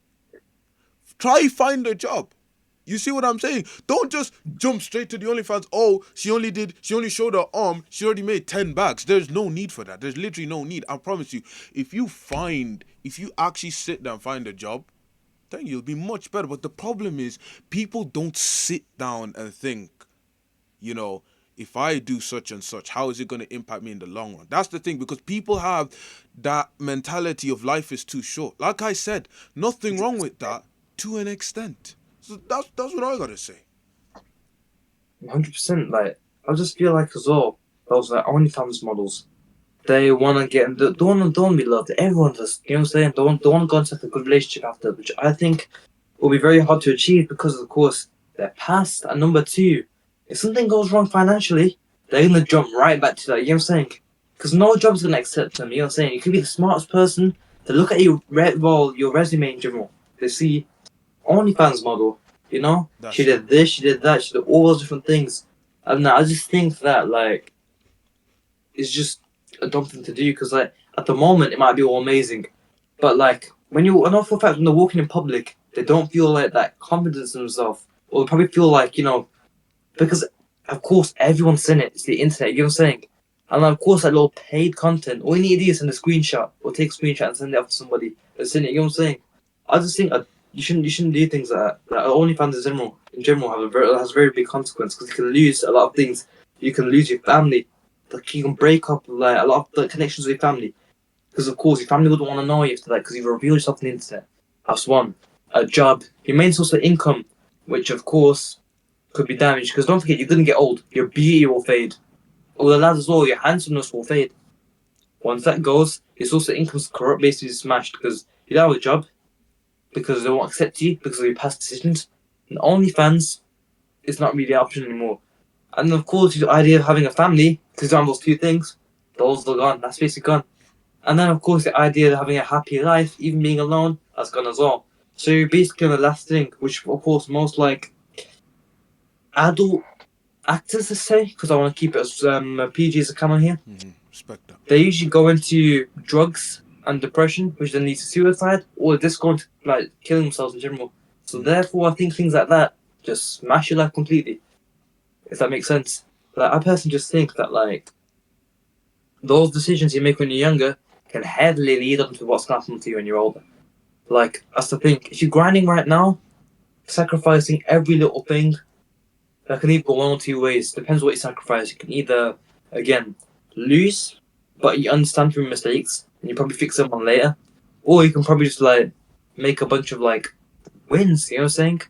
Try find a job. You see what I'm saying? Don't just jump straight to the OnlyFans. Oh, she only showed her arm. She already made 10 bags. There's no need for that. There's literally no need. I promise you. If you actually sit down and find a job, then you'll be much better. But the problem is, people don't sit down and think, you know, if I do such and such, how is it going to impact me in the long run? That's the thing, because people have that mentality of life is too short. Like I said, nothing wrong with that to an extent. So that's what I gotta say. 100%. Like, I just feel like as well, those like OnlyFans models, they want to get, don't want to be loved. Everyone does, you know what I'm saying? Don't want to go into like a good relationship after, which I think will be very hard to achieve because, of course, they're past. And number two, if something goes wrong financially, they're going to jump right back to that, you know what I'm saying? Because no job's going to accept them, you know what I'm saying? You could be the smartest person, to look at your resume in general. They see OnlyFans model, you know? That's She it. did this, she did that, she did all those different things. And I just think that, like, it's just a dumb thing to do because, like, at the moment, it might be all amazing. But, like, I know for a fact when they're walking in public, they don't feel like that confidence in themselves. Or they probably feel like, because, of course, everyone's seen it. It's the internet, you know what I'm saying? And, of course, that little paid content, all you need to do is send a screenshot or take a screenshot and send it off to somebody that's seen it, you know what I'm saying? I just think you shouldn't do things like that. Like, OnlyFans in general has a very big consequence because you can lose a lot of things. You can lose your family. Like, you can break up like a lot of the connections with your family because, of course, your family wouldn't want to know you after that because you've revealed yourself on the internet. That's one. A job, your main source of income, which of course could be damaged because don't forget you're gonna get old. Your beauty will fade. All the lads as well, your handsomeness will fade. Once that goes, your source of income's corrupt, basically smashed because you don't have a job because they won't accept you because of your past decisions. And OnlyFans is not really an option anymore. And of course, the idea of having a family, because on those two things, those are gone. That's basically gone. And then, of course, the idea of having a happy life, even being alone, that's gone as well. So you're basically on the last thing, which, of course, most like adult actors, let's say, because I want to keep it as PG as I can on here. Respect that. They usually go into drugs and depression, which then leads to suicide, or just going to like killing themselves in general. So therefore, I think things like that just smash your life completely. If that makes sense. Like, I personally just think that like those decisions you make when you're younger can heavily lead up to what's going to happen to you when you're older. Like, that's the thing. If you're grinding right now, sacrificing every little thing, that can either go one or two ways. Depends what you sacrifice. You can either, again, lose, but you understand from your mistakes and you probably fix them on later, or you can probably just like make a bunch of like wins. You know what I'm saying?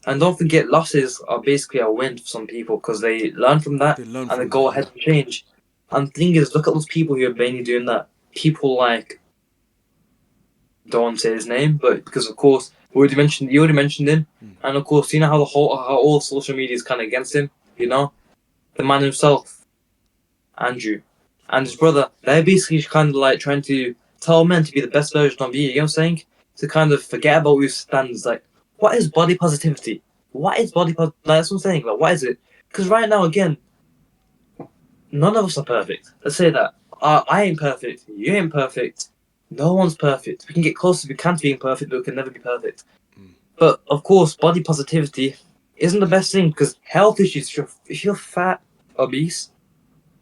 And don't forget, losses are basically a win for some people because they learn from that They learn and they from go that, ahead yeah. and change. And the thing is, look at those people who are mainly doing that. People like, don't want to say his name, but because of course you already mentioned him, and of course you know how all social media is kind of against him. You know, the man himself, Andrew, and his brother. They're basically kind of like trying to tell men to be the best version of you. You know what I'm saying? To kind of forget about your standards. Like, what is body positivity? What is body positivity? Like, that's what I'm saying. Like, what is it? Because right now, again, none of us are perfect. Let's say that. I ain't perfect. You ain't perfect. No one's perfect. We can get close as we can to being perfect, but we can never be perfect. But of course, body positivity isn't the best thing because health issues. If you're fat, obese,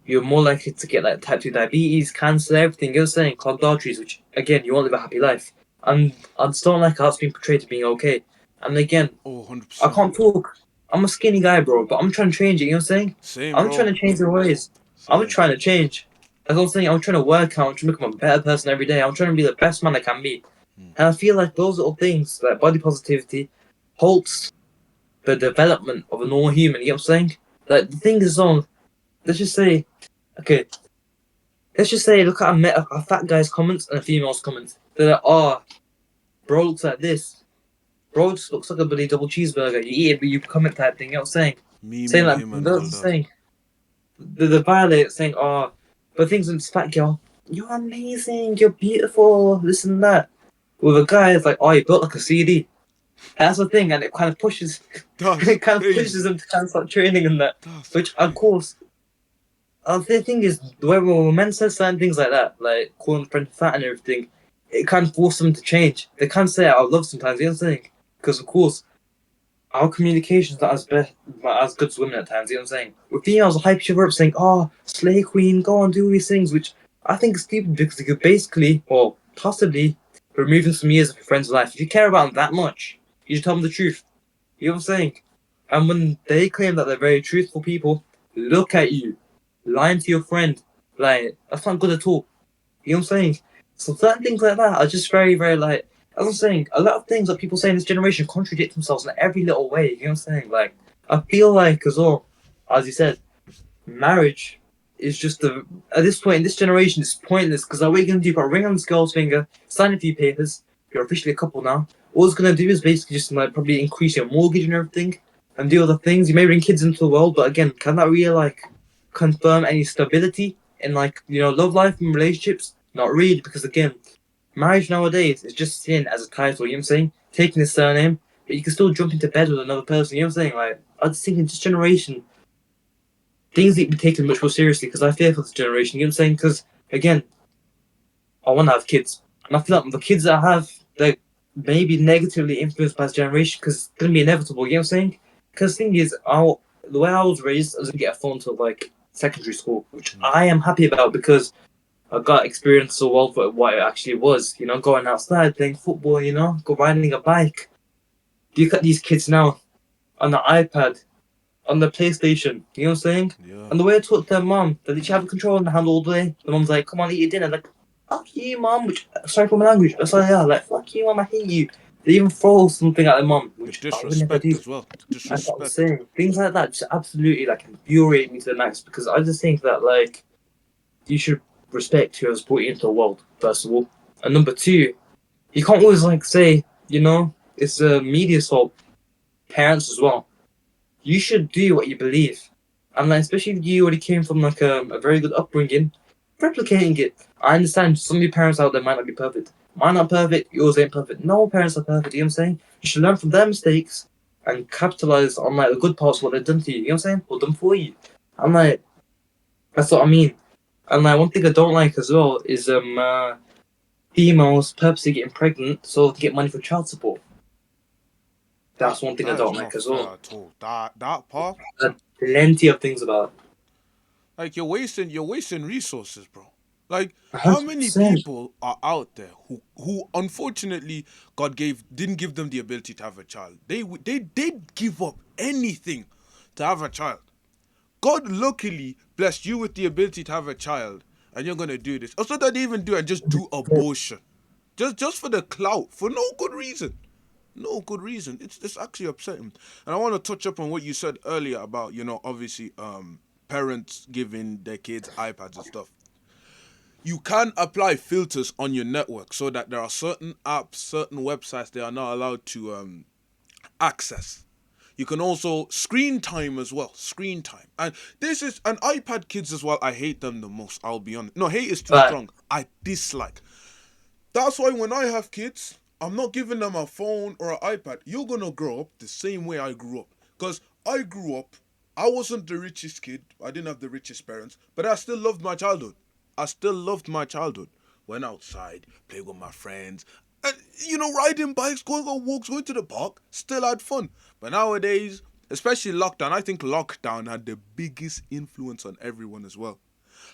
you're more likely to get like type 2 diabetes, cancer, everything. You're saying clogged arteries, which again, you won't live a happy life. And I just don't like how it's been portrayed to being okay. And again, Oh, I 100%. can't talk. I'm a skinny guy, bro, but I'm trying to change it. You know what I'm saying? Same, I'm bro. trying to change the ways. I'm Same. trying to change. Like I was saying, I'm trying to work out. I'm trying to become a better person every day. I'm trying to be the best man I can be. And I feel like those little things, like body positivity, halts the development of a normal human. You know what I'm saying? Like the thing is on. Let's just say, okay. Let's just say, look at a fat guy's comments and a female's comments. They're like, oh, bro looks like this. bro, it just looks like a bloody double cheeseburger. You eat it, but you comment type thing. You know what I'm saying? Saying Meme like him and all that's that. saying the violate saying, oh, but things in fat girl, you're amazing, you're beautiful, this and that. With a guy, it's like, oh, you built like a CD. That's the thing, and it kind of pushes, That's it kind of pushes crazy. them to kind of start training and that. That's Which, of crazy. course, the thing is, when men say certain things like that, like calling friend fat and everything, it kind of forces them to change. They can't say I love sometimes, you know what I'm saying? Because of course, our communication's not as good as women at times, you know what I'm saying? With females, hype each other up saying, oh, slay queen, go on, do these things, which I think is stupid because you could basically, or possibly, remove some years of your friend's life. If you care about them that much, you should tell them the truth. You know what I'm saying? And when they claim that they're very truthful people, look at you, lying to your friend. Like, that's not good at all. You know what I'm saying? So certain things like that are just very, very like, as I'm saying, a lot of things that people say in this generation contradict themselves in every little way. You know what I'm saying? Like, I feel like as well, as you said, marriage is just at this point in this generation, it's pointless because what are you gonna do? You put a ring on this girl's finger, sign a few papers, you're officially a couple now. All it's gonna do is basically just like probably increase your mortgage and everything, and do other things. You may bring kids into the world, but again, can that really like confirm any stability in like love life and relationships? Not really, because again, marriage nowadays is just seen as a title. You know what I'm saying? Taking a surname, but you can still jump into bed with another person. You know what I'm saying? Like I just think in this generation things need to be taken much more seriously because I fear for this generation. You know what I'm saying? Because again, I want to have kids, and I feel like the kids that I have, they're maybe negatively influenced by this generation because it's gonna be inevitable. You know what I'm saying? Because the thing is, the way I was raised, I didn't get a phone until like secondary school, which Mm. I am happy about because I got experience so well for what it actually was. Going outside, playing football. Go riding a bike. You look at these kids now on the iPad, on the PlayStation. You know what I'm saying? Yeah. And the way I talk to their mom, that they should have control on the hand all day. The mom's like, "Come on, eat your dinner." Like, "Fuck you, mom." Which, sorry for my language. That's why they are. Like, "Fuck you, mom. I hate you." They even throw something at their mom, The which I would never disrespect do. as well. The That's what I'm disrespect. saying. Things like that just absolutely like infuriate me to the max because I just think that like you should respect who has brought you into the world first of all, and number two, you can't always like say it's the media's fault. Parents as well, you should do what you believe. And like, especially if you already came from like a very good upbringing, replicating it. I understand some of your parents out there might not be perfect. Mine not perfect, yours ain't perfect. No parents are perfect, you know what I'm saying? You should learn from their mistakes and capitalize on like the good parts of what they've done to you, you know what I'm saying? Or done for you. I'm like, that's what I mean. And like one thing I don't like as well is females purposely getting pregnant so they can get money for child support. That That's one thing I that is don't not like as fair well. at all. That part, There's plenty of things about it. like you're wasting resources, bro. Like how many 100%. people are out there who unfortunately God didn't give them the ability to have a child. They'd give up anything to have a child. God luckily blessed you with the ability to have a child, and you're gonna do this. Also, that they even do and just do abortion, just for the clout, for no good reason. No good reason. It's actually upsetting. And I want to touch up on what you said earlier about obviously parents giving their kids iPads and stuff. You can apply filters on your network so that there are certain apps, certain websites they are not allowed to access. You can also screen time as well. Screen time. And this is an iPad kids as well. I hate them the most. I'll be honest. No, hate is too But strong. I dislike. That's why when I have kids, I'm not giving them a phone or an iPad. You're gonna grow up the same way I grew up. Because I grew up, I wasn't the richest kid. I didn't have the richest parents, but I still loved my childhood. I still loved my childhood. Went outside, played with my friends, and riding bikes, going on walks, going to the park. Still had fun. But nowadays, especially lockdown, I think lockdown had the biggest influence on everyone as well.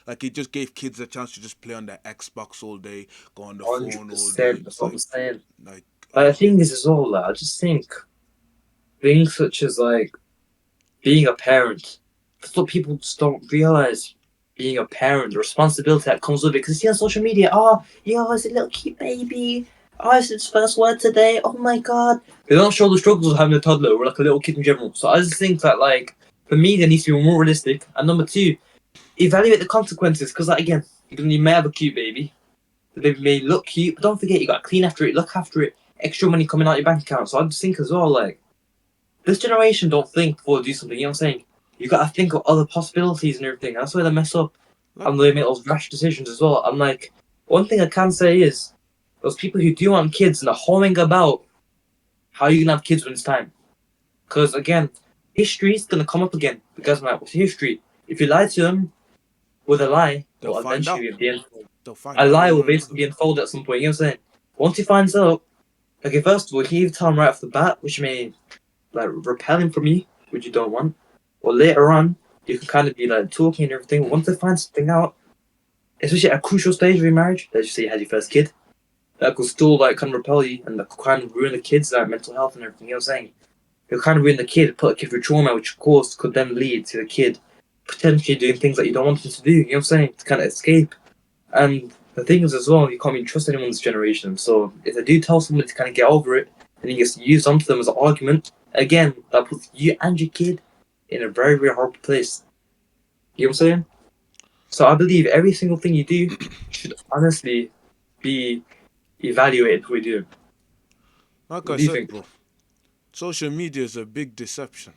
Like it just gave kids a chance to just play on their Xbox all day, go on the phone all day. 100%. That's what I'm Like, saying. like, The thing is, as well, I just think things such as like being a parent, that's what people just don't realize. Being a parent, the responsibility that comes with it. Because you see on social media, oh, yeah, it's a little cute baby. Oh, it's its first word today. Oh my god. They don't show the struggles of having a toddler or like a little kid in general. So I just think that, like, the media needs to be more realistic. And number two, evaluate the consequences. Because, like, again, you may have a cute baby. The baby may look cute, but don't forget you got to clean after it, look after it. extra money coming out your bank account. So I just think as well, like, this generation don't think before they do something. You know what I'm saying? You gotta think of other possibilities and everything. That's why they mess up Like, and they make those rash decisions as well. I'm like, one thing I can say is those people who do want kids and are homing about how you can have kids when it's time. Because again, history's gonna come up again. Because like with history, if you lie to them with a lie, they'll will find out. eventually be unfolded. They'll find A out. lie will basically be unfolded at some point. You know what I'm saying? Once he finds out, okay, first of all, he either tell him right off the bat, which may like repel him from you, which you don't want, or later on, you can kind of be like talking and everything. Once they find something out, especially at a crucial stage of your marriage, let's just say you had your first kid, that could still like kind of repel you and that could kind of ruin the kid's mental health and everything. You know what I'm saying? It'll kind of ruin the kid, put a kid through trauma, which of course could then lead to the kid potentially doing things that you don't want him to do. You know what I'm saying? To kind of escape. And the thing is as well, you can't even trust anyone in this generation. So if they do tell someone to kind of get over it, and it gets used onto them as an argument, again, that puts you and your kid in a very, very horrible place. You know what I'm saying? So I believe every single thing you do should honestly be evaluated before you do it. Like What I do you said, think? bro, social media is a big deception.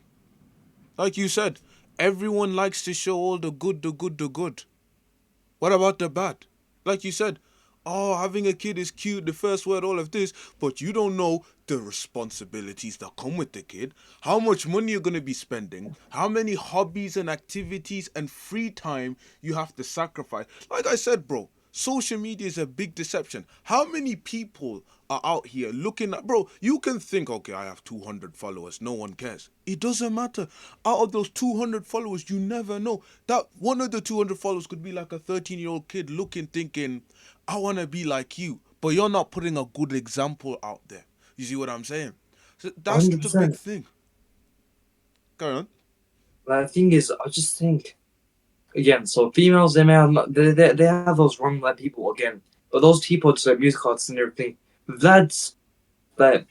Like you said, everyone likes to show all the good, the good, the good. What about the bad? Like you said, oh, having a kid is cute, the first word, all of this, but you don't know the responsibilities that come with the kid, how much money you're going to be spending, how many hobbies and activities and free time you have to sacrifice. Like I said, bro, social media is a big deception. How many people are out here looking at, bro, you can think, okay, I have 200 followers, no one cares. It doesn't matter. Out of those 200 followers, you never know. That one of the 200 followers could be like a 13-year-old kid looking, thinking, I want to be like you. But you're not putting a good example out there. You see what I'm saying? So that's the big 100%. thing. Carry on. But the thing is, I just think, again, so females, they may have, they have those wrong like people again. But those people, just like music artists and everything, that's like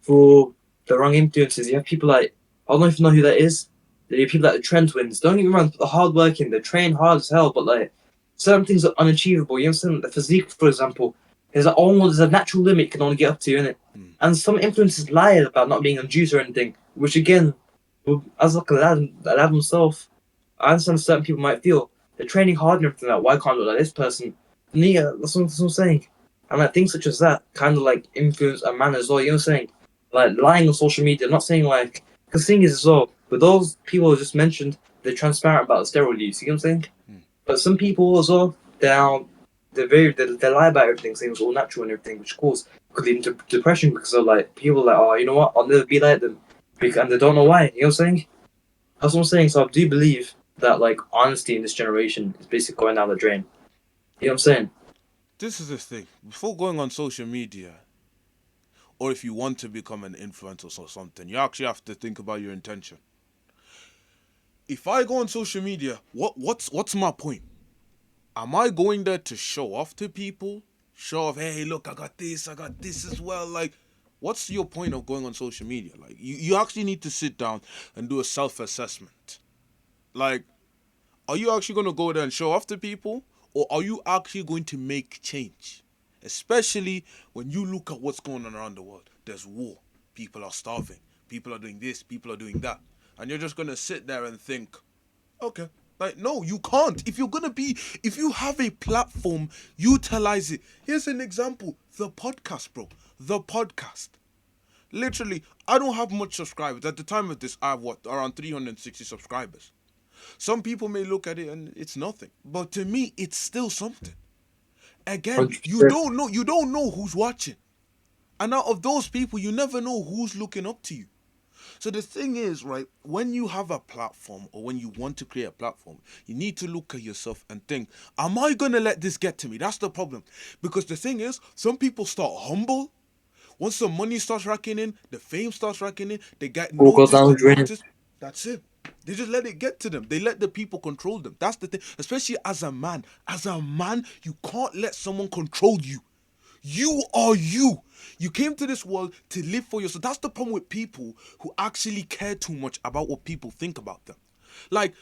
for the wrong influences. You have people like, I don't know if you know who that is. You have people like the Trent twins. Don't get me wrong, the hard working, they train hard as hell, but like certain things are unachievable. You understand? The physique, for example, there's a natural limit you can only get up to, innit? Hmm. And some influencers lie about not being on juice or anything, which again, as like a lad himself, I understand certain people might feel they're training hard and everything like, why can't I look like this person? And yeah, that's what I'm saying. And like things such as that kind of like influence a man as well. You know what I'm saying? Like lying on social media. I'm not saying like, because the thing is as well, with those people I just mentioned, they're transparent about the steroid use. You know what I'm saying? Hmm. But some people as well, they lie about everything, saying it's all natural and everything, which of course could lead into depression because of like people are like, oh, you know what, I'll never be like them, and they don't know why. You know what I'm saying? That's what I'm saying. So I do believe that like honesty in this generation is basically going down the drain. You know what I'm saying? This is the thing. Before going on social media, or if you want to become an influencer or something, you actually have to think about your intention. If I go on social media, what's my point? Am I going there to show off to people? Show off, hey, look, I got this as well. Like, what's your point of going on social media? Like, you actually need to sit down and do a self assessment. Like, are you actually going to go there and show off to people? Or are you actually going to make change? Especially when you look at what's going on around the world. There's war. People are starving. People are doing this. People are doing that. And you're just going to sit there and think, okay. Like, no, you can't. If you have a platform, utilize it. Here's an example. The podcast, bro. The podcast. Literally, I don't have much subscribers. At the time of this, I have what? Around 360 subscribers. Some people may look at it and it's nothing. But to me, it's still something. Again, 100%. you don't know who's watching. And out of those people, you never know who's looking up to you. So the thing is, right, when you have a platform or when you want to create a platform, you need to look at yourself and think, am I going to let this get to me? That's the problem. Because the thing is, some people start humble. Once the money starts racking in, the fame starts racking in, they get All goes noticed down the and drain. noticed. That's it. They just let it get to them. They let the people control them. That's the thing. Especially as a man. As a man, you can't let someone control you. You are you. You came to this world to live for yourself. That's the problem with people who actually care too much about what people think about them. Like,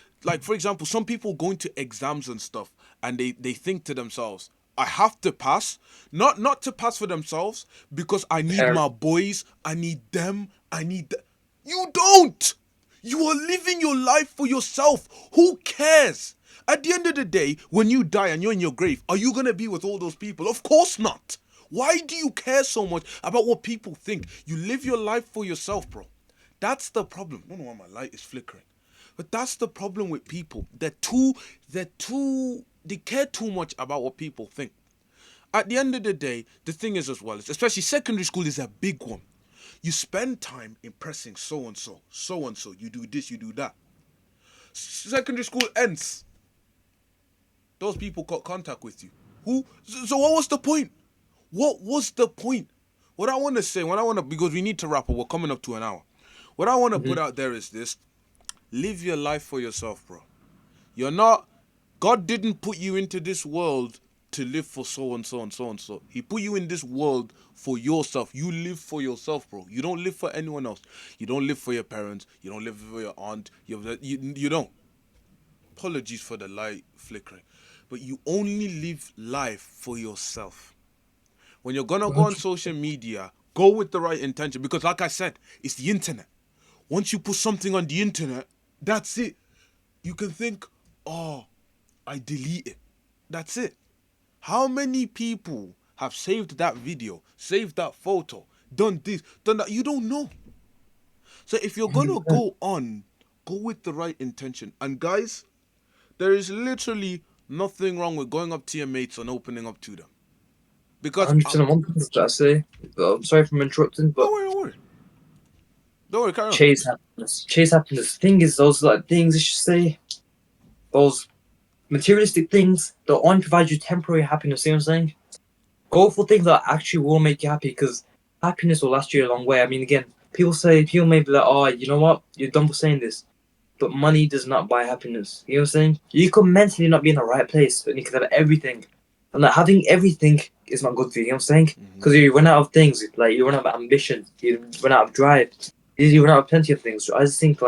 for example, some people go into exams and stuff and they think to themselves, I have to pass. Not to pass for themselves, because I need Parent. my boys, I need them, I need You don't! You are living your life for yourself. Who cares? At the end of the day, when you die and you're in your grave, are you gonna be with all those people? Of course not. Why do you care so much about what people think? You live your life for yourself, bro. That's the problem. I don't know why my light is flickering. But that's the problem with people. They care too much about what people think. At the end of the day, the thing is as well, especially secondary school is a big one. You spend time impressing so and so, so and so. You do this, you do that. Secondary school ends. Those people got contact with you. Who? So what was the point? What was the point? What I want to say, because we need to wrap up, we're coming up to an hour. What I want to put out there is this: live your life for yourself, bro. You're not. God didn't put you into this world to live for so and so and so and so. He put you in this world for yourself. You live for yourself, bro. You don't live for anyone else. You don't live for your parents. You don't live for your aunt. You don't. Apologies for the light flickering. But you only live life for yourself. When you're gonna go on social media, go with the right intention. Because like I said, it's the internet. Once you put something on the internet, that's it. You can think, oh, I delete it. That's it. How many people have saved that video, saved that photo, done this, done that? You don't know. So if you're gonna 100%. go on, go with the right intention. And guys, there is literally nothing wrong with going up to your mates and opening up to them. Because 100%. I want to say, I'm sorry for interrupting, but don't worry, don't worry. Don't worry, carry on. chase happiness. Chase happiness. The thing is, those like things I should say, those materialistic things that only provide you temporary happiness. You know what I'm saying? Go for things that actually will make you happy, because happiness will last you a long way. I mean, again, people may be like, oh, you know what? You're dumb for saying this. But money does not buy happiness. You know what I'm saying? You could mentally not be in the right place, and you could have everything. And like having everything is not good for you. You know what I'm saying? Because you run out of things. Like you run out of ambition. You run out of drive. You run out of plenty of things. So I just think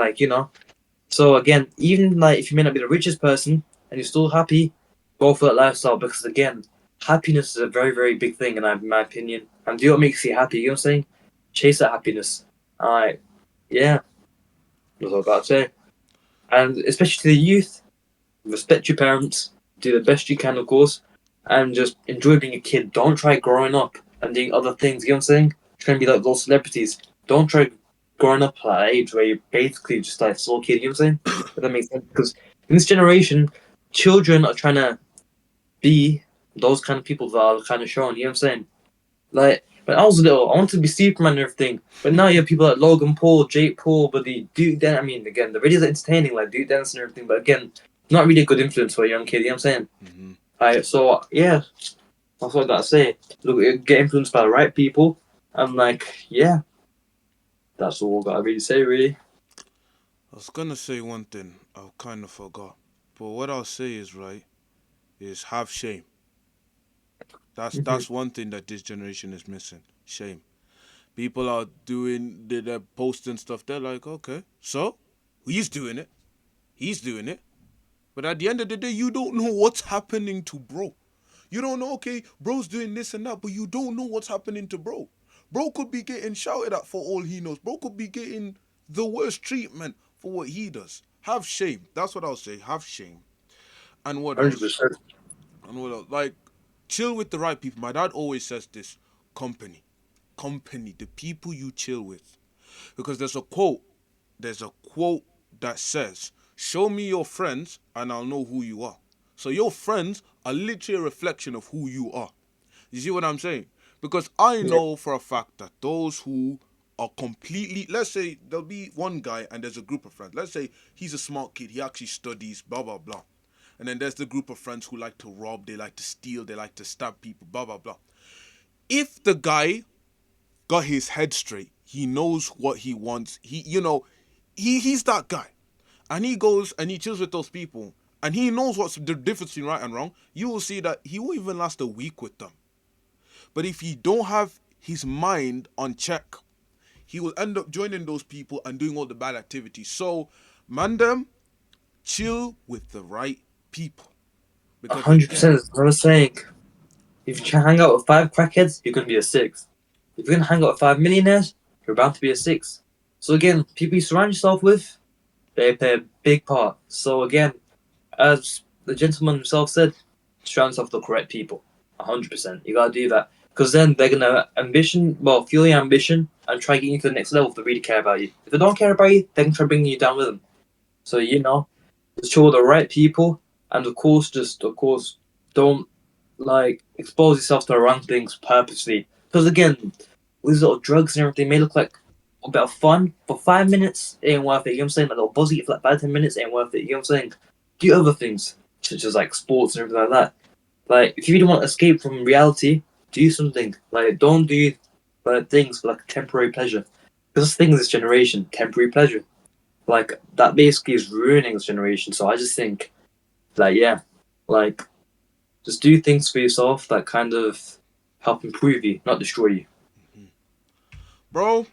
So again, even like if you may not be the richest person and you're still happy, go for that lifestyle, because again, happiness is a very, very big thing in my opinion. And do what makes you happy. You know what I'm saying? Chase that happiness. Alright. Yeah. That's all I've got to say. And especially to the youth, respect your parents, do the best you can, of course, and just enjoy being a kid. Don't try growing up and doing other things. You know what I'm saying? Trying to be like those celebrities. Don't try growing up at that age where you're basically just like a small kid. You know what I'm saying? If that makes sense. Because in this generation, children are trying to be those kind of people that are kind of shown. You know what I'm saying? Like, when I was little, I wanted to be Superman and everything. But now you have people like Logan Paul, Jake Paul, but the Duke Den. I mean, again, the videos are entertaining, like Duke Dance and everything. But again, not really a good influence for a young kid. You know what I'm saying? Mm-hmm. Alright, so yeah, that's what I gotta say. Look, get influenced by the right people, and yeah, that's all I gotta really say, really. I was gonna say one thing, I kind of forgot. But what I'll say is right, is have shame. Mm-hmm. That's one thing that this generation is missing. Shame. People are they're posting stuff. They're like, okay, so he's doing it. He's doing it. But at the end of the day, you don't know what's happening to bro. You don't know, okay, bro's doing this and that, but you don't know what's happening to bro. Bro could be getting shouted at for all he knows. Bro could be getting the worst treatment for what he does. Have shame. That's what I'll say. Have shame. And what else? 100%. And what else? Like, chill with the right people. My dad always says this: company. Company. The people you chill with. Because there's a quote that says, show me your friends and I'll know who you are. So your friends are literally a reflection of who you are. You see what I'm saying? Because I Yeah. know for a fact that those who are completely, let's say there'll be one guy and there's a group of friends. Let's say he's a smart kid, he actually studies, blah, blah, blah. And then there's the group of friends who like to rob, they like to steal, they like to stab people, blah, blah, blah. If the guy got his head straight, he knows what he wants, he's that guy. And he goes and he chills with those people and he knows what's the difference between right and wrong, you will see that he will even last a week with them. But if he don't have his mind on check, he will end up joining those people and doing all the bad activities. So, mandem, chill with the right people. A Because hundred again, percent. That's what I was saying. If you hang out with 5 crackheads, you're gonna be a 6. If you're gonna hang out with 5 millionaires, you're bound to be a 6. So again, people you surround yourself with, they play a big part. So again, as the gentleman himself said, surround yourself with the correct people. 100%. You gotta do that. Because then they're gonna fuel your ambition and try getting you to the next level if they really care about you. If they don't care about you, they can try bringing you down with them. So, just show the right people, and of course, don't expose yourself to the wrong things purposely. Because again, these little drugs and everything may look like a bit of fun. For 5 minutes, it ain't worth it. You know what I'm saying? A little buzzy for like 5-10 minutes ain't worth it. You know what I'm saying? Do other things, such as like sports and everything like that. Like, if you really want to escape from reality, do something. Like, don't do things for like temporary pleasure. Because things this generation, temporary pleasure. Like, that basically is ruining this generation. So I just think, like, just do things for yourself that kind of help improve you, not destroy you. Bro,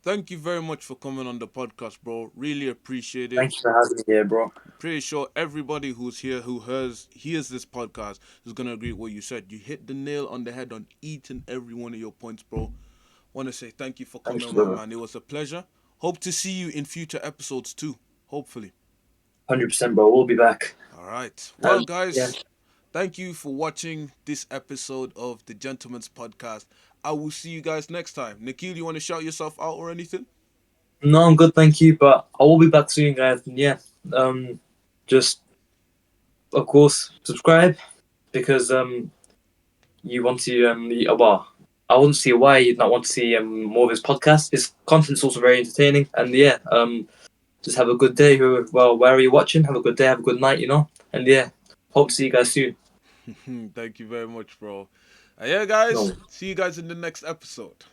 thank you very much for coming on the podcast, bro. Really appreciate it. Thank you for having me here, bro. Pretty sure everybody who's here who hears this podcast is gonna agree with what you said. You hit the nail on the head on each and every one of your points, bro. Want to say thank you for coming, Thanks, my brother. man. It was a pleasure. Hope to see you in future episodes too. Hopefully. 100%, bro. We'll be back. All right. Well, Yeah. guys, thank you for watching this episode of the Gentleman's Podcast. I will see you guys next time. Nikhil, you want to shout yourself out or anything? No, I'm good, thank you. But I will be back soon, guys. And yeah, just of course subscribe because you want to well, I wouldn't see why you'd not want to see more of his podcast. His content's also very entertaining, and yeah, just have a good day. Where are you watching? Have a good day. Have a good night. And yeah, hope to see you guys soon. Thank you very much, bro. Yeah, guys, No. see you guys in the next episode.